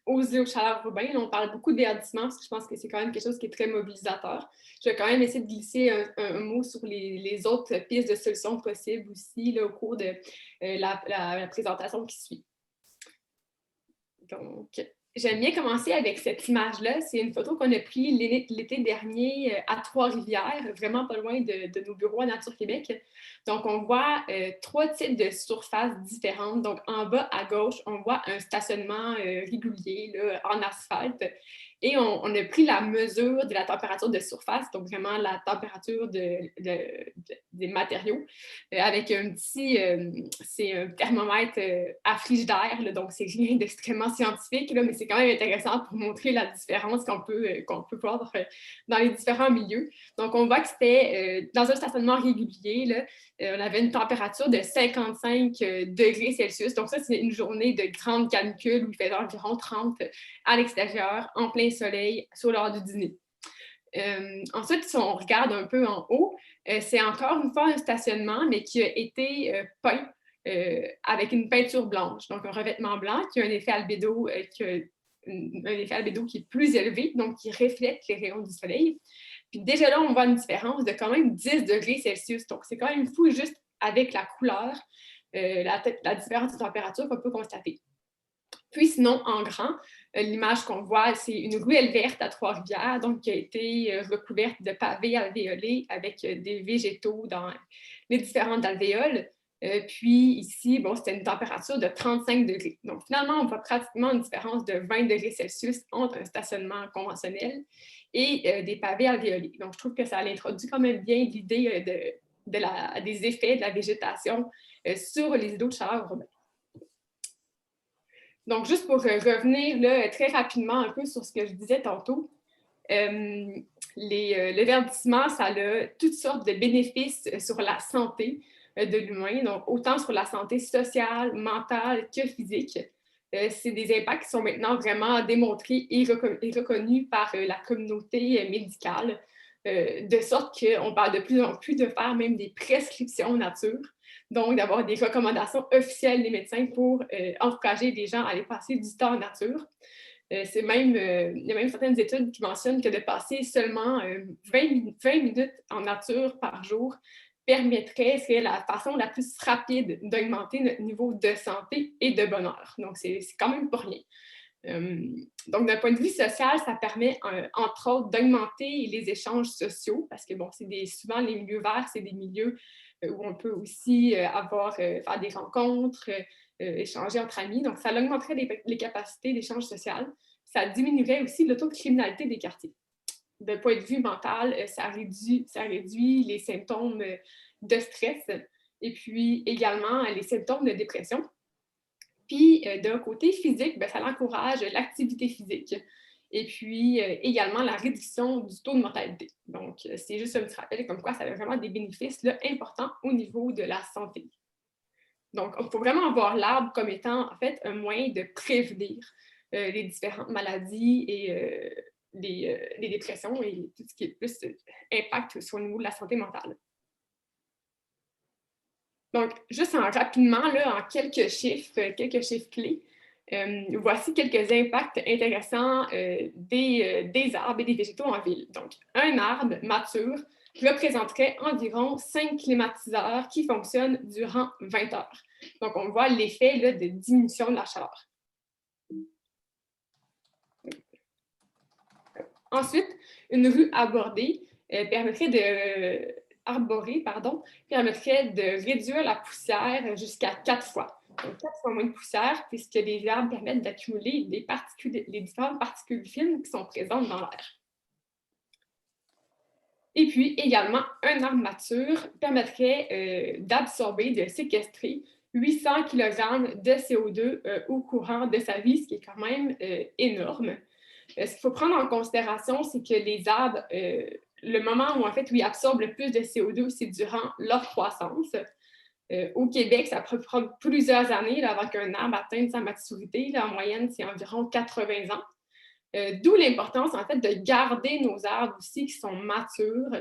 aux îlots de chaleur urbains. On parle beaucoup de verdissement parce que je pense que c'est quand même quelque chose qui est très mobilisateur. Je vais quand même essayer de glisser un mot sur les autres pistes de solutions possibles aussi là, au cours de la présentation qui suit. Donc, j'aime bien commencer avec cette image-là. C'est une photo qu'on a prise l'été dernier à Trois-Rivières, vraiment pas loin de nos bureaux à Nature Québec. Donc, on voit 3 types de surfaces différentes. Donc, en bas à gauche, on voit un stationnement régulier là, en asphalte. Et on a pris la mesure de la température de surface, donc vraiment la température des matériaux, avec un petit, c'est un thermomètre à frigidaire, là, donc c'est rien d'extrêmement scientifique, là, mais c'est quand même intéressant pour montrer la différence qu'on peut voir dans les différents milieux. Donc on voit que c'était dans un stationnement régulier, là, on avait une température de 55 degrés Celsius, donc ça c'est une journée de grande canicule où il faisait environ 30 à l'extérieur, en plein soleil, sur l'heure du dîner. Ensuite, si on regarde un peu en haut, c'est encore une fois un stationnement, mais qui a été peint avec une peinture blanche, donc un revêtement blanc qui a un effet albédo, qui est plus élevé, donc qui reflète les rayons du soleil. Puis déjà là, on voit une différence de quand même 10 degrés Celsius, donc c'est quand même fou juste avec la couleur, la différence de température qu'on peut constater. Puis sinon, en grand, l'image qu'on voit, c'est une ruelle verte à Trois-Rivières, donc qui a été recouverte de pavés alvéolés avec des végétaux dans les différentes alvéoles. Puis ici, bon, c'était une température de 35 degrés. Donc finalement, on voit pratiquement une différence de 20 degrés Celsius entre un stationnement conventionnel et des pavés alvéolés. Donc je trouve que ça introduit quand même bien l'idée des effets de la végétation sur les îlots de chaleur urbains. Donc, juste pour revenir là, très rapidement un peu sur ce que je disais tantôt, le verdissement, ça a toutes sortes de bénéfices sur la santé de l'humain, donc autant sur la santé sociale, mentale que physique. C'est des impacts qui sont maintenant vraiment démontrés et reconnus par la communauté médicale, de sorte qu'on parle de plus en plus de faire même des prescriptions nature. Donc, d'avoir des recommandations officielles des médecins pour encourager les gens à aller passer du temps en nature. Il y a même certaines études qui mentionnent que de passer seulement 20 minutes en nature par jour permettrait, serait la façon la plus rapide d'augmenter notre niveau de santé et de bonheur. Donc, c'est quand même pas rien. Donc, d'un point de vue social, ça permet, entre autres, d'augmenter les échanges sociaux, parce que, bon, souvent, les milieux verts, c'est des milieux où on peut aussi faire des rencontres, échanger entre amis. Donc, ça augmenterait les capacités d'échange social. Ça diminuerait aussi le taux de criminalité des quartiers. De point de vue mental, ça réduit les symptômes de stress et puis également les symptômes de dépression. Puis, d'un côté physique, bien, ça encourage l'activité physique et puis également la réduction du taux de mortalité. Donc, c'est juste un petit rappel comme quoi ça a vraiment des bénéfices là, importants au niveau de la santé. Donc, il faut vraiment voir l'arbre comme étant, en fait, un moyen de prévenir les différentes maladies et les dépressions et tout ce qui est plus impact sur le niveau de la santé mentale. Donc, juste rapidement, là, en quelques chiffres clés, voici quelques impacts intéressants des arbres et des végétaux en ville. Donc, un arbre mature représenterait environ 5 climatiseurs qui fonctionnent durant 20 heures. Donc, on voit l'effet de diminution de la chaleur. Ensuite, une rue permettrait de réduire la poussière jusqu'à 4 fois. Donc, 4 fois moins de poussière, puisque les arbres permettent d'accumuler les différentes particules fines qui sont présentes dans l'air. Et puis, également, un arbre mature permettrait d'absorber, de séquestrer 800 kg de CO2 au courant de sa vie, ce qui est quand même énorme. Ce qu'il faut prendre en considération, c'est que les arbres, le moment où ils absorbent le plus de CO2, c'est durant leur croissance. Au Québec, ça peut prendre plusieurs années là, avant qu'un arbre atteigne sa maturité. Là, en moyenne, c'est environ 80 ans. D'où l'importance, en fait, de garder nos arbres aussi qui sont matures.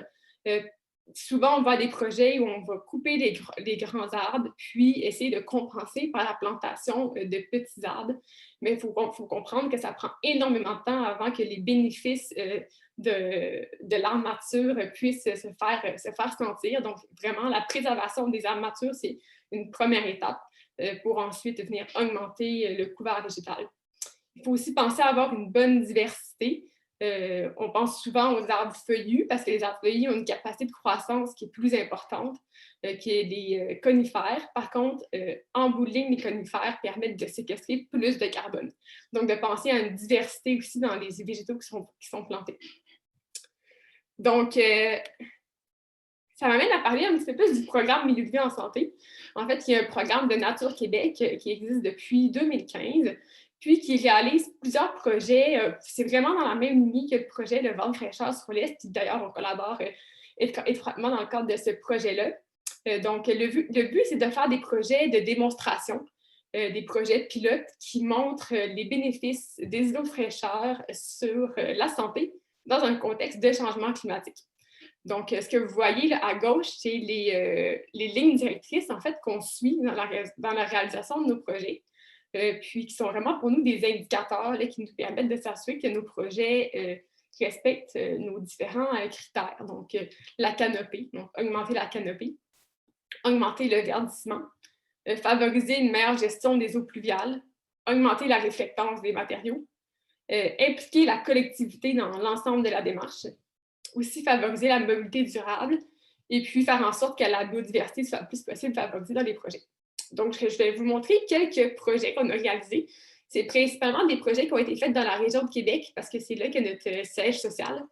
Souvent, on voit des projets où on va couper les grands arbres, puis essayer de compenser par la plantation de petits arbres. Mais il faut comprendre que ça prend énormément de temps avant que les bénéfices de l'arbre mature puissent se faire sentir. Donc, vraiment, la préservation des arbres matures, c'est une première étape pour ensuite venir augmenter le couvert végétal. Il faut aussi penser à avoir une bonne diversité. On pense souvent aux arbres feuillus parce que les arbres feuillus ont une capacité de croissance qui est plus importante que les conifères. Par contre, en bout de ligne, les conifères permettent de séquestrer plus de carbone. Donc, de penser à une diversité aussi dans les végétaux qui sont plantés. Donc, ça m'amène à parler un petit peu plus du programme Milieu de vie en santé. En fait, il y a un programme de Nature Québec qui existe depuis 2015, puis qui réalise plusieurs projets. C'est vraiment dans la même ligne que le projet de Vente fraîcheur sur l'Est. D'ailleurs, on collabore étroitement dans le cadre de ce projet-là. Donc, le but, c'est de faire des projets de démonstration, des projets pilotes qui montrent les bénéfices des îlots de fraîcheur sur la santé dans un contexte de changement climatique. Donc, ce que vous voyez là, à gauche, c'est les lignes directrices en fait, qu'on suit dans la réalisation de nos projets, puis qui sont vraiment pour nous des indicateurs là, qui nous permettent de s'assurer que nos projets respectent nos différents critères. Donc, la canopée, donc augmenter la canopée, augmenter le verdissement, favoriser une meilleure gestion des eaux pluviales, augmenter la réflectance des matériaux, impliquer la collectivité dans l'ensemble de la démarche, aussi favoriser la mobilité durable et puis faire en sorte que la biodiversité soit le plus possible favorisée dans les projets. Donc, je vais vous montrer quelques projets qu'on a réalisés. C'est principalement des projets qui ont été faits dans la région de Québec parce que c'est là que notre siège social,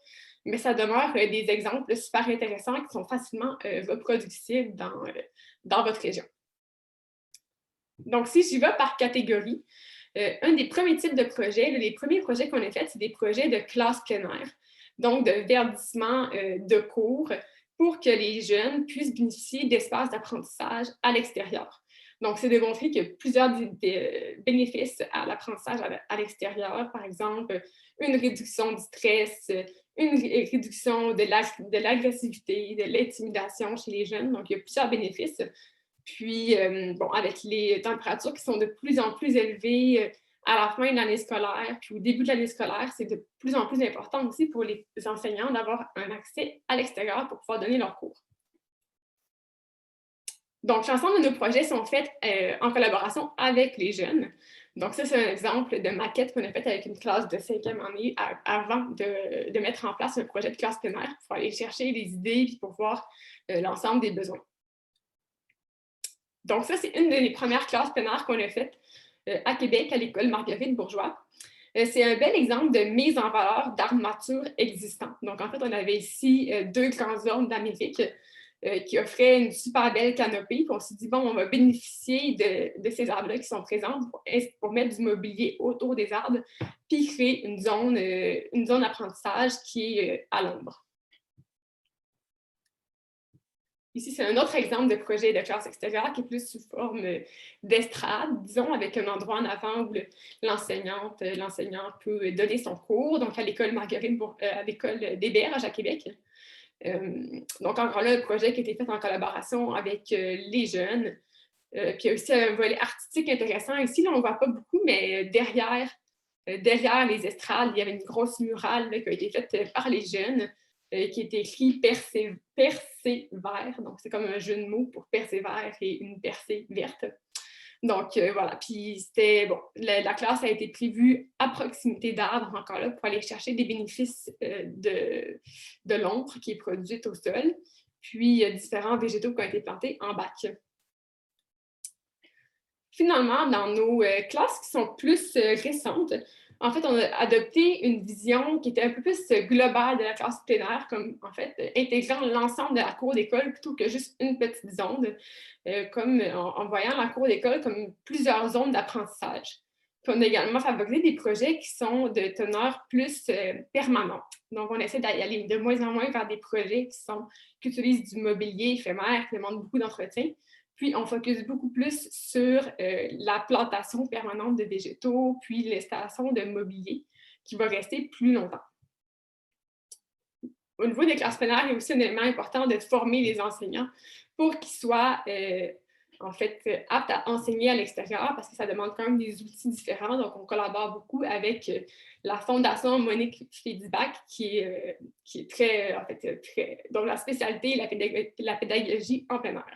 mais ça demeure des exemples super intéressants qui sont facilement reproductibles dans votre région. Donc, si j'y vais par catégorie, un des premiers types de projets, les premiers projets qu'on a faits, c'est des projets de classe plein air, donc de verdissement de cours pour que les jeunes puissent bénéficier d'espaces d'apprentissage à l'extérieur. Donc, c'est de montrer qu'il y a plusieurs bénéfices à l'apprentissage à l'extérieur, par exemple, une réduction du stress, une réduction de l'agressivité, de l'intimidation chez les jeunes. Donc, il y a plusieurs bénéfices. Puis, avec les températures qui sont de plus en plus élevées à la fin de l'année scolaire, puis au début de l'année scolaire, c'est de plus en plus important aussi pour les enseignants d'avoir un accès à l'extérieur pour pouvoir donner leurs cours. Donc, l'ensemble de nos projets sont faits en collaboration avec les jeunes. Donc, ça, c'est un exemple de maquette qu'on a faite avec une classe de 5e année avant de mettre en place un projet de classe plein air pour aller chercher les idées et pour voir l'ensemble des besoins. Donc ça, c'est une des premières classes plein air qu'on a faites à Québec, à l'école Marguerite-Bourgeois. C'est un bel exemple de mise en valeur d'armatures existantes. Donc, en fait, on avait ici 2 grands ormes d'Amérique qui offraient une super belle canopée. Puis on s'est dit, bon, on va bénéficier de ces arbres-là qui sont présents pour mettre du mobilier autour des arbres, puis créer une zone d'apprentissage qui est à l'ombre. Ici, c'est un autre exemple de projet de classe extérieure qui est plus sous forme d'estrade, disons, avec un endroit en avant où l'enseignant peut donner son cours, donc à l'école Marguerite, à l'école des Berges à Québec. Donc, encore là, un projet qui a été fait en collaboration avec les jeunes. Puis il y a aussi un volet artistique intéressant. Ici, là, on ne voit pas beaucoup, mais derrière les estrades, il y avait une grosse murale là, qui a été faite par les jeunes, qui est écrit Persévère. Donc, c'est comme un jeu de mots pour persévère et une percée verte. Donc, voilà. Puis, c'était, bon, la classe a été prévue à proximité d'arbres, encore là, pour aller chercher des bénéfices de l'ombre qui est produite au sol. Puis, il y a différents végétaux qui ont été plantés en bac. Finalement, dans nos classes qui sont plus récentes, en fait, on a adopté une vision qui était un peu plus globale de la classe plein air, comme en fait intégrant l'ensemble de la cour d'école plutôt que juste une petite zone, comme en voyant la cour d'école comme plusieurs zones d'apprentissage. Puis on a également favorisé des projets qui sont de teneur plus permanente. Donc, on essaie d'y aller de moins en moins vers des projets qui utilisent du mobilier éphémère, qui demandent beaucoup d'entretien. Puis, on focus beaucoup plus sur la plantation permanente de végétaux, puis l'installation de mobilier qui va rester plus longtemps. Au niveau des classes plein air, il y a aussi un élément important de former les enseignants pour qu'ils soient en fait aptes à enseigner à l'extérieur parce que ça demande quand même des outils différents. Donc, on collabore beaucoup avec la Fondation Monique Fédibac qui est très, en fait, dont la spécialité est la pédagogie en plein air.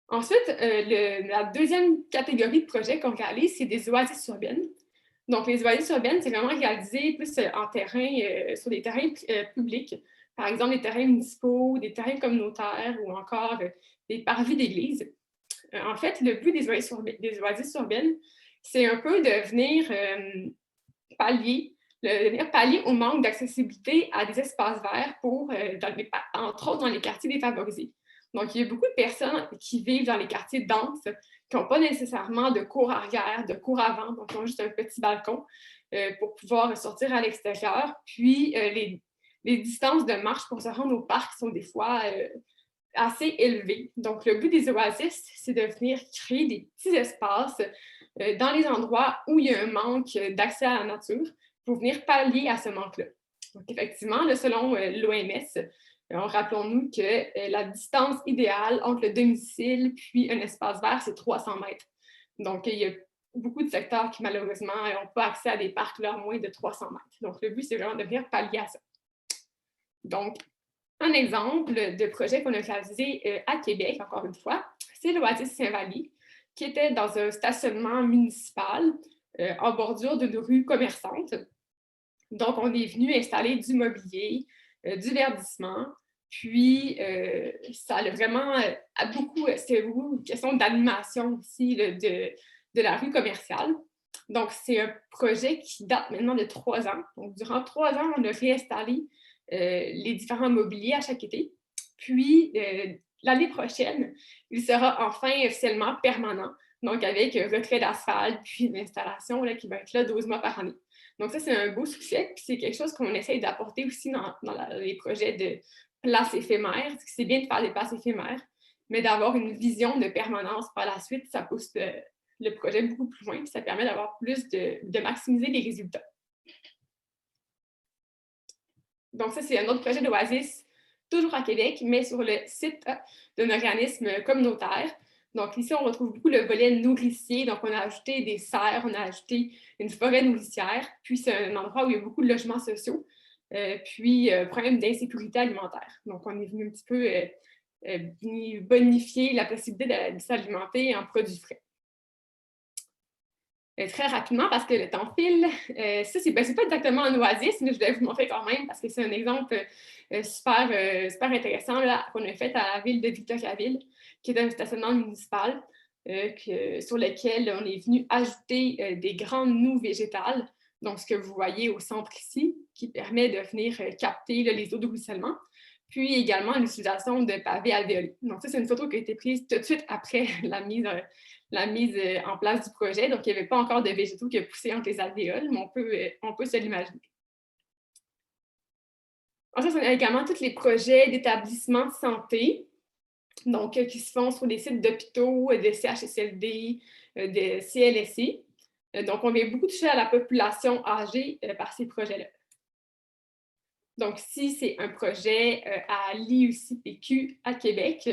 Ensuite, la deuxième catégorie de projets qu'on réalise, c'est des oasis urbaines. Donc, les oasis urbaines, c'est vraiment réalisé plus en terrain, sur des terrains publics, par exemple des terrains municipaux, des terrains communautaires ou encore des parvis d'église. En fait, le but des oasis urbaines, c'est un peu de venir pallier au manque d'accessibilité à des espaces verts entre autres dans les quartiers défavorisés. Donc, il y a beaucoup de personnes qui vivent dans les quartiers denses, qui n'ont pas nécessairement de cour arrière, de cour avant, donc ils ont juste un petit balcon pour pouvoir sortir à l'extérieur. Puis, les distances de marche pour se rendre au parc sont des fois assez élevées. Donc, le but des oasis, c'est de venir créer des petits espaces dans les endroits où il y a un manque d'accès à la nature pour venir pallier à ce manque-là. Donc, effectivement, là, selon l'OMS, rappelons-nous que la distance idéale entre le domicile puis un espace vert, c'est 300 mètres. Donc, il y a beaucoup de secteurs qui, malheureusement, n'ont pas accès à des parcs là, à moins de 300 mètres. Donc, le but, c'est vraiment de venir pallier à ça. Donc, un exemple de projet qu'on a réalisé à Québec, encore une fois, c'est l'Oasis Saint-Vali, qui était dans un stationnement municipal en bordure d'une rue commerçante. Donc, on est venu installer du mobilier, du verdissement, puis ça a vraiment c'était beaucoup une question d'animation aussi de la rue commerciale. Donc, c'est un projet qui date maintenant de 3 ans. Donc, durant 3 ans, on a réinstallé les différents mobiliers à chaque été. Puis, l'année prochaine, il sera enfin officiellement permanent, donc avec retrait d'asphalte, puis une installation là, qui va être là 12 mois par année. Donc ça, c'est un beau succès, puis c'est quelque chose qu'on essaye d'apporter aussi dans les projets de places éphémères. C'est bien de faire des places éphémères, mais d'avoir une vision de permanence par la suite, ça pousse le projet beaucoup plus loin, puis ça permet d'avoir plus de maximiser les résultats. Donc ça, c'est un autre projet d'Oasis, toujours à Québec, mais sur le site d'un organisme communautaire. Donc ici, on retrouve beaucoup le volet nourricier. Donc, on a ajouté des serres, on a ajouté une forêt nourricière. Puis, c'est un endroit où il y a beaucoup de logements sociaux. Puis, problème d'insécurité alimentaire. Donc, on est venu un petit peu bonifier la possibilité de s'alimenter en produits frais. très rapidement parce que le temps file. Ça, c'est pas exactement un oasis, mais je voulais vous montrer quand même parce que c'est un exemple super intéressant qu'on a fait à la ville de Victoriaville, qui est un stationnement municipal sur lequel on est venu ajouter des grandes noues végétales. Donc, ce que vous voyez au centre ici, qui permet de venir capter les eaux de ruissellement. Puis également l'utilisation de pavés alvéolés. Donc, ça, c'est une photo qui a été prise tout de suite après la mise en place du projet. Donc, il n'y avait pas encore de végétaux qui poussaient entre les alvéoles, mais on peut se l'imaginer. Ensuite, on a également tous les projets d'établissements de santé, donc qui se font sur des sites d'hôpitaux, de CHSLD, de CLSC. Donc, on vient beaucoup toucher à la population âgée par ces projets-là. Donc, si c'est un projet à l'IUCPQ à Québec,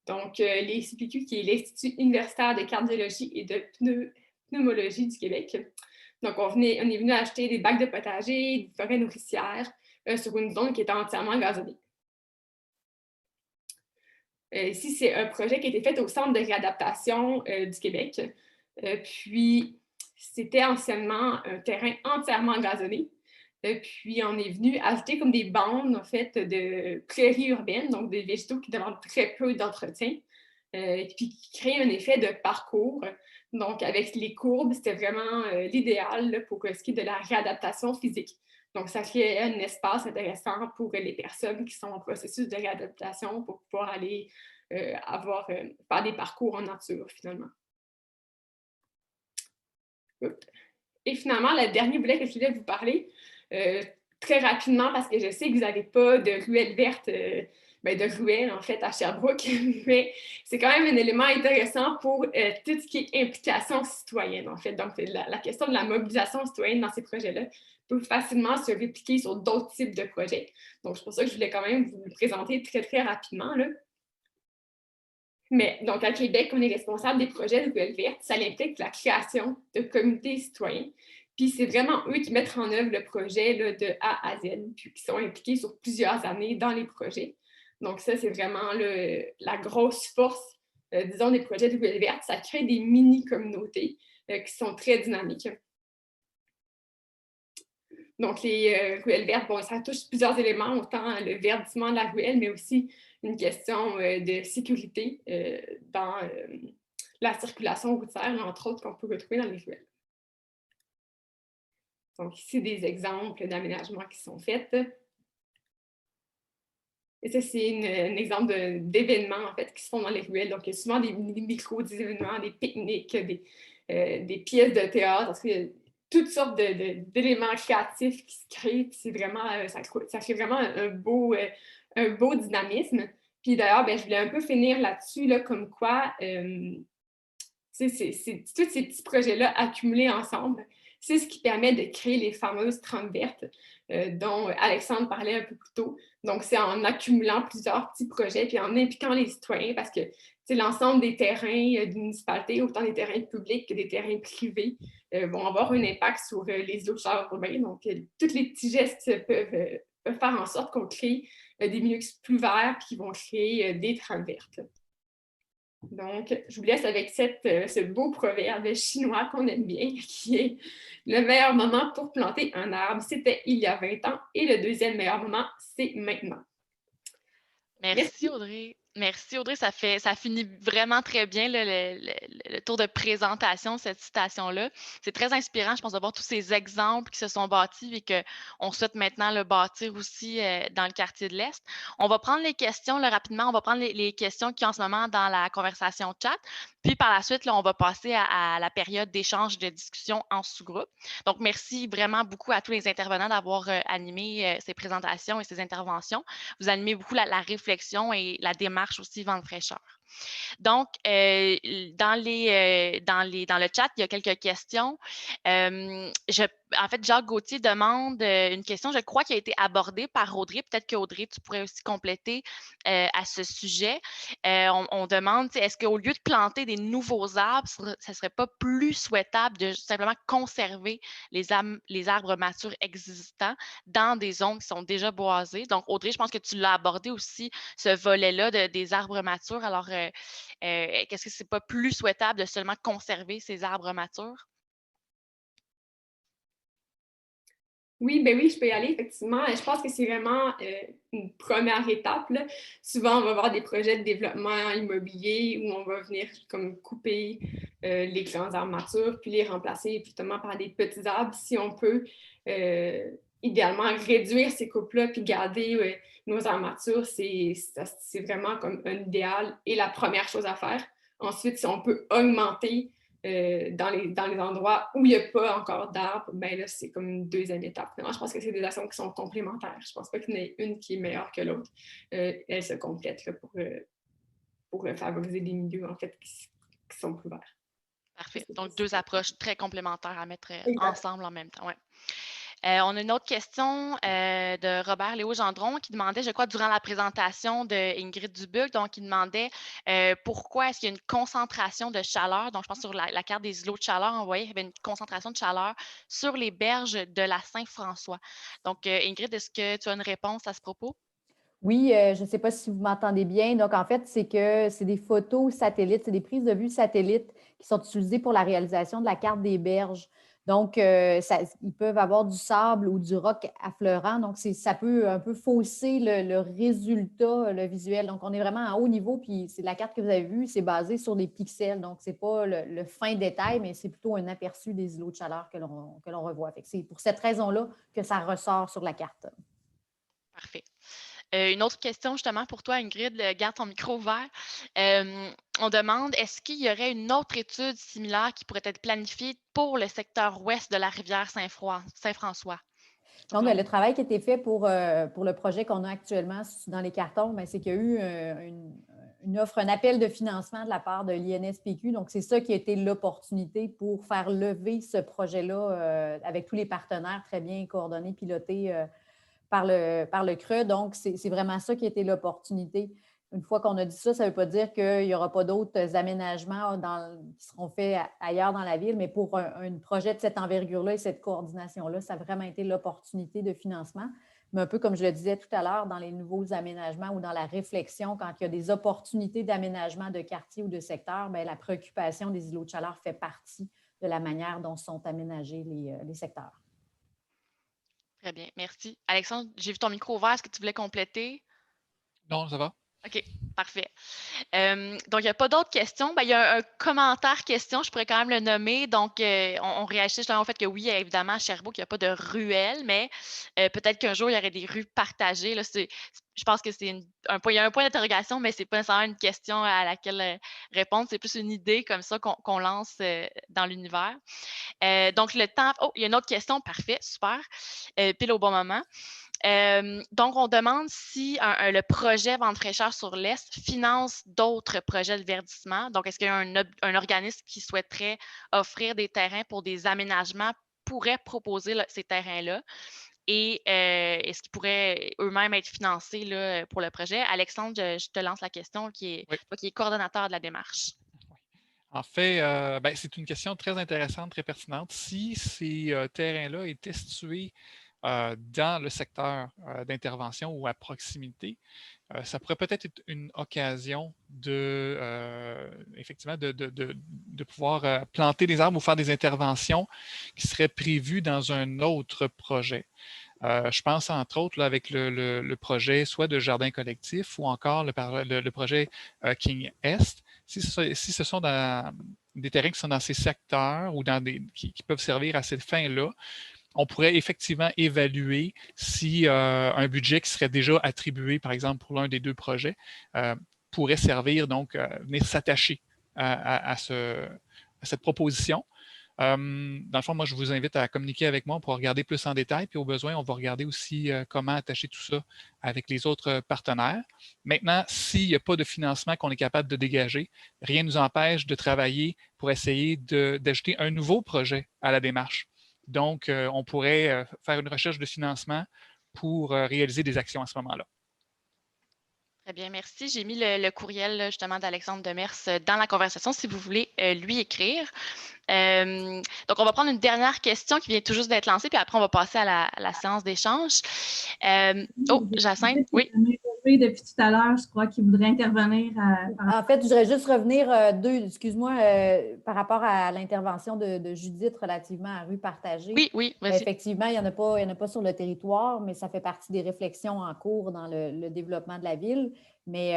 donc l'IUCPQ qui est l'Institut universitaire de cardiologie et de pneumologie du Québec. Donc, on est venu acheter des bacs de potager, des forêts nourricières sur une zone qui était entièrement gazonnée. Ici, c'est un projet qui a été fait au Centre de réadaptation du Québec. Puis, c'était anciennement un terrain entièrement gazonné. Puis, on est venu ajouter comme des bandes, en fait, de prairies urbaines, donc des végétaux qui demandent très peu d'entretien, puis qui créent un effet de parcours. Donc, avec les courbes, c'était vraiment l'idéal pour ce qui est de la réadaptation physique. Donc, ça crée un espace intéressant pour les personnes qui sont en processus de réadaptation pour pouvoir aller faire des parcours en nature, finalement. Et finalement, le dernier volet que je voulais vous parler, très rapidement, parce que je sais que vous n'avez pas de ruelle verte, de ruelle, en fait, à Sherbrooke, mais c'est quand même un élément intéressant pour tout ce qui est implication citoyenne, en fait. Donc, la question de la mobilisation citoyenne dans ces projets-là peut facilement se répliquer sur d'autres types de projets. Donc, c'est pour ça que je voulais quand même vous le présenter très, très rapidement, là. Mais donc, à Québec, on est responsable des projets de ruelle verte. Ça implique la création de comités citoyens. Puis c'est vraiment eux qui mettent en œuvre le projet là, de A à Z, puis qui sont impliqués sur plusieurs années dans les projets. Donc ça, c'est vraiment la grosse force, disons, des projets de ruelle verte. Ça crée des mini-communautés qui sont très dynamiques. Donc, les ruelles vertes, bon, ça touche plusieurs éléments, autant le verdissement de la ruelle, mais aussi une question de sécurité dans la circulation routière, entre autres, qu'on peut retrouver dans les ruelles. Donc, ici, des exemples d'aménagements qui sont faits. Et ça, c'est un exemple d'événements, en fait, qui se font dans les ruelles. Donc, il y a souvent des micro-événements, des pique-niques, des pièces de théâtre, parce qu'il y a toutes sortes d'éléments créatifs qui se créent. C'est vraiment, ça crée vraiment un beau dynamisme. Puis d'ailleurs, je voulais un peu finir là-dessus, là, comme quoi, c'est tous ces petits projets-là accumulés ensemble. C'est ce qui permet de créer les fameuses trempes vertes dont Alexandre parlait un peu plus tôt. Donc, c'est en accumulant plusieurs petits projets puis en impliquant les citoyens parce que l'ensemble des terrains de municipalité, autant des terrains publics que des terrains privés, vont avoir un impact sur les îlots de chaleur urbains. Donc, tous les petits gestes peuvent faire en sorte qu'on crée des milieux plus verts puis qui vont créer des trempes vertes. Donc, je vous laisse avec ce beau proverbe chinois qu'on aime bien, qui est « Le meilleur moment pour planter un arbre, c'était il y a 20 ans, et le deuxième meilleur moment, c'est maintenant. » Merci Audrey. Merci Audrey, ça finit vraiment très bien là, le tour de présentation de cette citation-là. C'est très inspirant, je pense, de voir tous ces exemples qui se sont bâtis et qu'on souhaite maintenant le bâtir aussi dans le quartier de l'Est. On va prendre les questions là, rapidement, on va prendre les questions qui sont en ce moment dans la conversation chat. Puis par la suite, là, on va passer à la période d'échange de discussion en sous-groupe. Donc, merci vraiment beaucoup à tous les intervenants d'avoir animé ces présentations et ces interventions. Vous animez beaucoup la réflexion et la démarche aussi vente fraîcheur. Donc, dans le chat, il y a quelques questions. En fait, Jacques Gauthier demande une question, je crois, qui a été abordée par Audrey. Peut-être qu'Audrey, tu pourrais aussi compléter à ce sujet. On demande, est-ce qu'au lieu de planter des nouveaux arbres, ce ne serait pas plus souhaitable de simplement conserver les arbres matures existants dans des zones qui sont déjà boisées? Donc, Audrey, je pense que tu l'as abordé aussi, ce volet-là des arbres matures. Alors, qu'est-ce que c'est pas plus souhaitable de seulement conserver ces arbres matures? Oui, ben oui, je peux y aller, effectivement. Je pense que c'est vraiment une première étape, là. Souvent, on va avoir des projets de développement immobilier où on va venir comme couper les grandes armatures, puis les remplacer justement par des petits arbres. Si on peut idéalement réduire ces coupes-là, puis garder nos armatures, c'est vraiment comme un idéal et la première chose à faire. Ensuite, si on peut augmenter dans les endroits où il n'y a pas encore d'arbres, ben là, c'est comme une deuxième étape. Finalement, je pense que c'est des actions qui sont complémentaires. Je ne pense pas qu'il y en ait une qui est meilleure que l'autre. Elles se complètent là, pour favoriser des milieux, en fait, qui sont plus verts. Parfait. Donc, deux approches très complémentaires à mettre Exact. ensemble en même temps. Ouais. On a une autre question de Robert Léo Gendron qui demandait, je crois, durant la présentation de Ingrid Dubuc, donc il demandait pourquoi est-ce qu'il y a une concentration de chaleur. Donc, je pense sur la carte des îlots de chaleur, on voyait qu'il y avait une concentration de chaleur sur les berges de la Saint-François. Donc, Ingrid, est-ce que tu as une réponse à ce propos? Oui, je ne sais pas si vous m'entendez bien. Donc, en fait, c'est des photos satellites, c'est des prises de vue satellites qui sont utilisées pour la réalisation de la carte des berges. Donc, ils peuvent avoir du sable ou du roc affleurant. Donc, ça peut un peu fausser le résultat, le visuel. Donc, on est vraiment à haut niveau. Puis, c'est la carte que vous avez vue, c'est basé sur des pixels. Donc, ce n'est pas le fin détail, mais c'est plutôt un aperçu des îlots de chaleur que l'on revoit. Fait que c'est pour cette raison-là que ça ressort sur la carte. Parfait. Une autre question justement pour toi, Ingrid, garde ton micro ouvert. On demande, est-ce qu'il y aurait une autre étude similaire qui pourrait être planifiée pour le secteur ouest de la rivière Saint-François? Donc, le travail qui a été fait pour le projet qu'on a actuellement dans les cartons, c'est qu'il y a eu une offre, un appel de financement de la part de l'INSPQ. Donc, c'est ça qui a été l'opportunité pour faire lever ce projet-là avec tous les partenaires très bien coordonnés, pilotés par le CRE. Donc, c'est vraiment ça qui a été l'opportunité. Une fois qu'on a dit ça, ça ne veut pas dire qu'il n'y aura pas d'autres aménagements qui seront faits ailleurs dans la ville, mais pour un projet de cette envergure-là et cette coordination-là, ça a vraiment été l'opportunité de financement. Mais un peu comme je le disais tout à l'heure, dans les nouveaux aménagements ou dans la réflexion, quand il y a des opportunités d'aménagement de quartier ou de secteur, la préoccupation des îlots de chaleur fait partie de la manière dont sont aménagés les secteurs. Très bien, merci. Alexandre, j'ai vu ton micro ouvert. Est-ce que tu voulais compléter? Non, ça va. OK, parfait. Donc, il n'y a pas d'autres questions. Il y a un commentaire question, je pourrais quand même le nommer. Donc, on réagit justement au fait que oui, évidemment, à Sherbrooke, il n'y a pas de ruelle, mais peut-être qu'un jour, il y aurait des rues partagées. Là, je pense que c'est il y a un point d'interrogation, mais ce n'est pas nécessairement une question à laquelle répondre. C'est plus une idée comme ça qu'on lance dans l'univers. Donc, le temps. Oh, il y a une autre question. Parfait, super. Pile au bon moment. Donc, on demande si le projet Vente fraîcheur sur l'Est finance d'autres projets de verdissement. Donc, est-ce qu'il y a un organisme qui souhaiterait offrir des terrains pour des aménagements pourrait proposer ces terrains-là? Et est-ce qu'ils pourraient eux-mêmes être financés là, pour le projet? Alexandre, je te lance la question, qui est coordonnateur de la démarche. En fait, c'est une question très intéressante, très pertinente. Si ces terrains-là étaient situés dans le secteur d'intervention ou à proximité, ça pourrait peut-être être une occasion effectivement, de pouvoir planter des arbres ou faire des interventions qui seraient prévues dans un autre projet. Je pense entre autres là, avec le projet soit de jardin collectif ou encore le projet King Est. Si ce sont des terrains qui sont dans ces secteurs ou qui peuvent servir à cette fin-là, on pourrait effectivement évaluer si un budget qui serait déjà attribué, par exemple, pour l'un des deux projets, pourrait servir, donc, venir s'attacher à cette proposition. Dans le fond, moi, je vous invite à communiquer avec moi pour regarder plus en détail. Puis au besoin, on va regarder aussi comment attacher tout ça avec les autres partenaires. Maintenant, s'il n'y a pas de financement qu'on est capable de dégager, rien ne nous empêche de travailler pour essayer d'ajouter un nouveau projet à la démarche. Donc, on pourrait faire une recherche de financement pour réaliser des actions à ce moment-là. Très bien, merci. J'ai mis le courriel justement d'Alexandre Demers dans la conversation si vous voulez lui écrire. Donc, on va prendre une dernière question qui vient tout juste d'être lancée, puis après, on va passer à la séance d'échange. Jacinthe, oui. occupé depuis tout à l'heure, je crois, qui voudrait intervenir. En fait, je voudrais juste revenir excuse-moi, par rapport à l'intervention de Judith relativement à rue partagée. Oui, vas-y. Effectivement, il n'y en a pas sur le territoire, mais ça fait partie des réflexions en cours dans le développement de la ville. Mais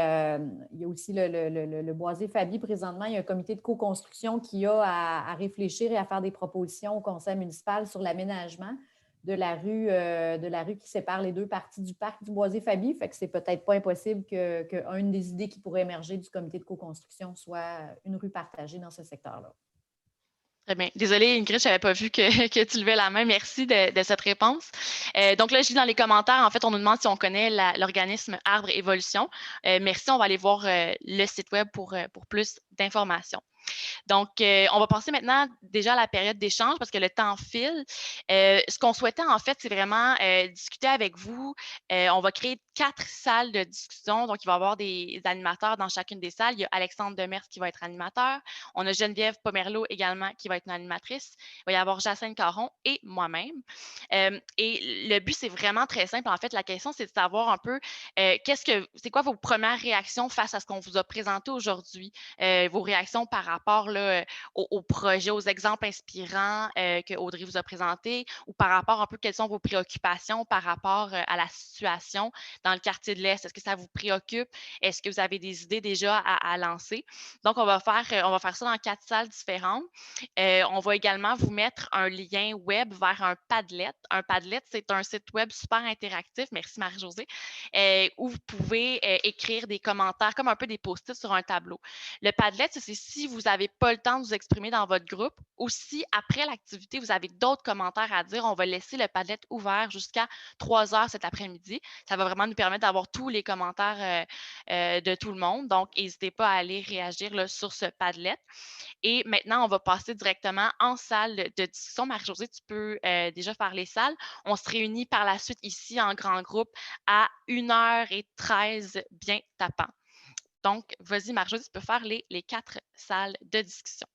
il y a aussi le Boisé Fabi présentement. Il y a un comité de co-construction qui a à réfléchir et à faire des propositions au conseil municipal sur l'aménagement de la rue qui sépare les deux parties du parc du Boisé Fabi. Fait que c'est peut-être pas impossible qu'une des idées qui pourrait émerger du comité de co-construction soit une rue partagée dans ce secteur-là. Très bien. Désolée, Ingrid, je n'avais pas vu que tu levais la main. Merci de cette réponse. Donc là, je lis dans les commentaires, en fait, on nous demande si on connaît l'organisme Arbre Évolution. Merci, on va aller voir le site web pour plus d'informations. Donc, on va passer maintenant déjà à la période d'échange parce que le temps file. Ce qu'on souhaitait, en fait, c'est vraiment discuter avec vous. On va créer 4 salles de discussion. Donc, il va y avoir des animateurs dans chacune des salles. Il y a Alexandre Demers qui va être animateur. On a Geneviève Pomerleau également qui va être une animatrice. Il va y avoir Jacinthe Caron et moi-même. Et le but, c'est vraiment très simple. En fait, la question, c'est de savoir un peu c'est quoi vos premières réactions face à ce qu'on vous a présenté aujourd'hui, vos réactions par rapport là, au projet, aux exemples inspirants que Audrey vous a présentés, ou par rapport un peu quelles sont vos préoccupations par rapport à la situation dans le quartier de l'Est. Est-ce que ça vous préoccupe? Est-ce que vous avez des idées déjà à lancer? Donc, on va faire ça dans 4 salles différentes. On va également vous mettre un lien web vers un Padlet. Un Padlet, c'est un site web super interactif, merci Marie-Josée, où vous pouvez écrire des commentaires comme un peu des post-it sur un tableau. Le Padlet, c'est si vous n'avez pas le temps de vous exprimer dans votre groupe ou si après l'activité, vous avez d'autres commentaires à dire, on va laisser le Padlet ouvert jusqu'à 3 heures cet après-midi. Ça va vraiment nous permettre d'avoir tous les commentaires de tout le monde. Donc, n'hésitez pas à aller réagir là, sur ce Padlet. Et maintenant, on va passer directement en salle de discussion. Marie-Josée, tu peux déjà faire les salles. On se réunit par la suite ici en grand groupe à 1h13 bien tapant. Donc, vas-y, Marie-Josée, tu peux faire les 4 salles de discussion.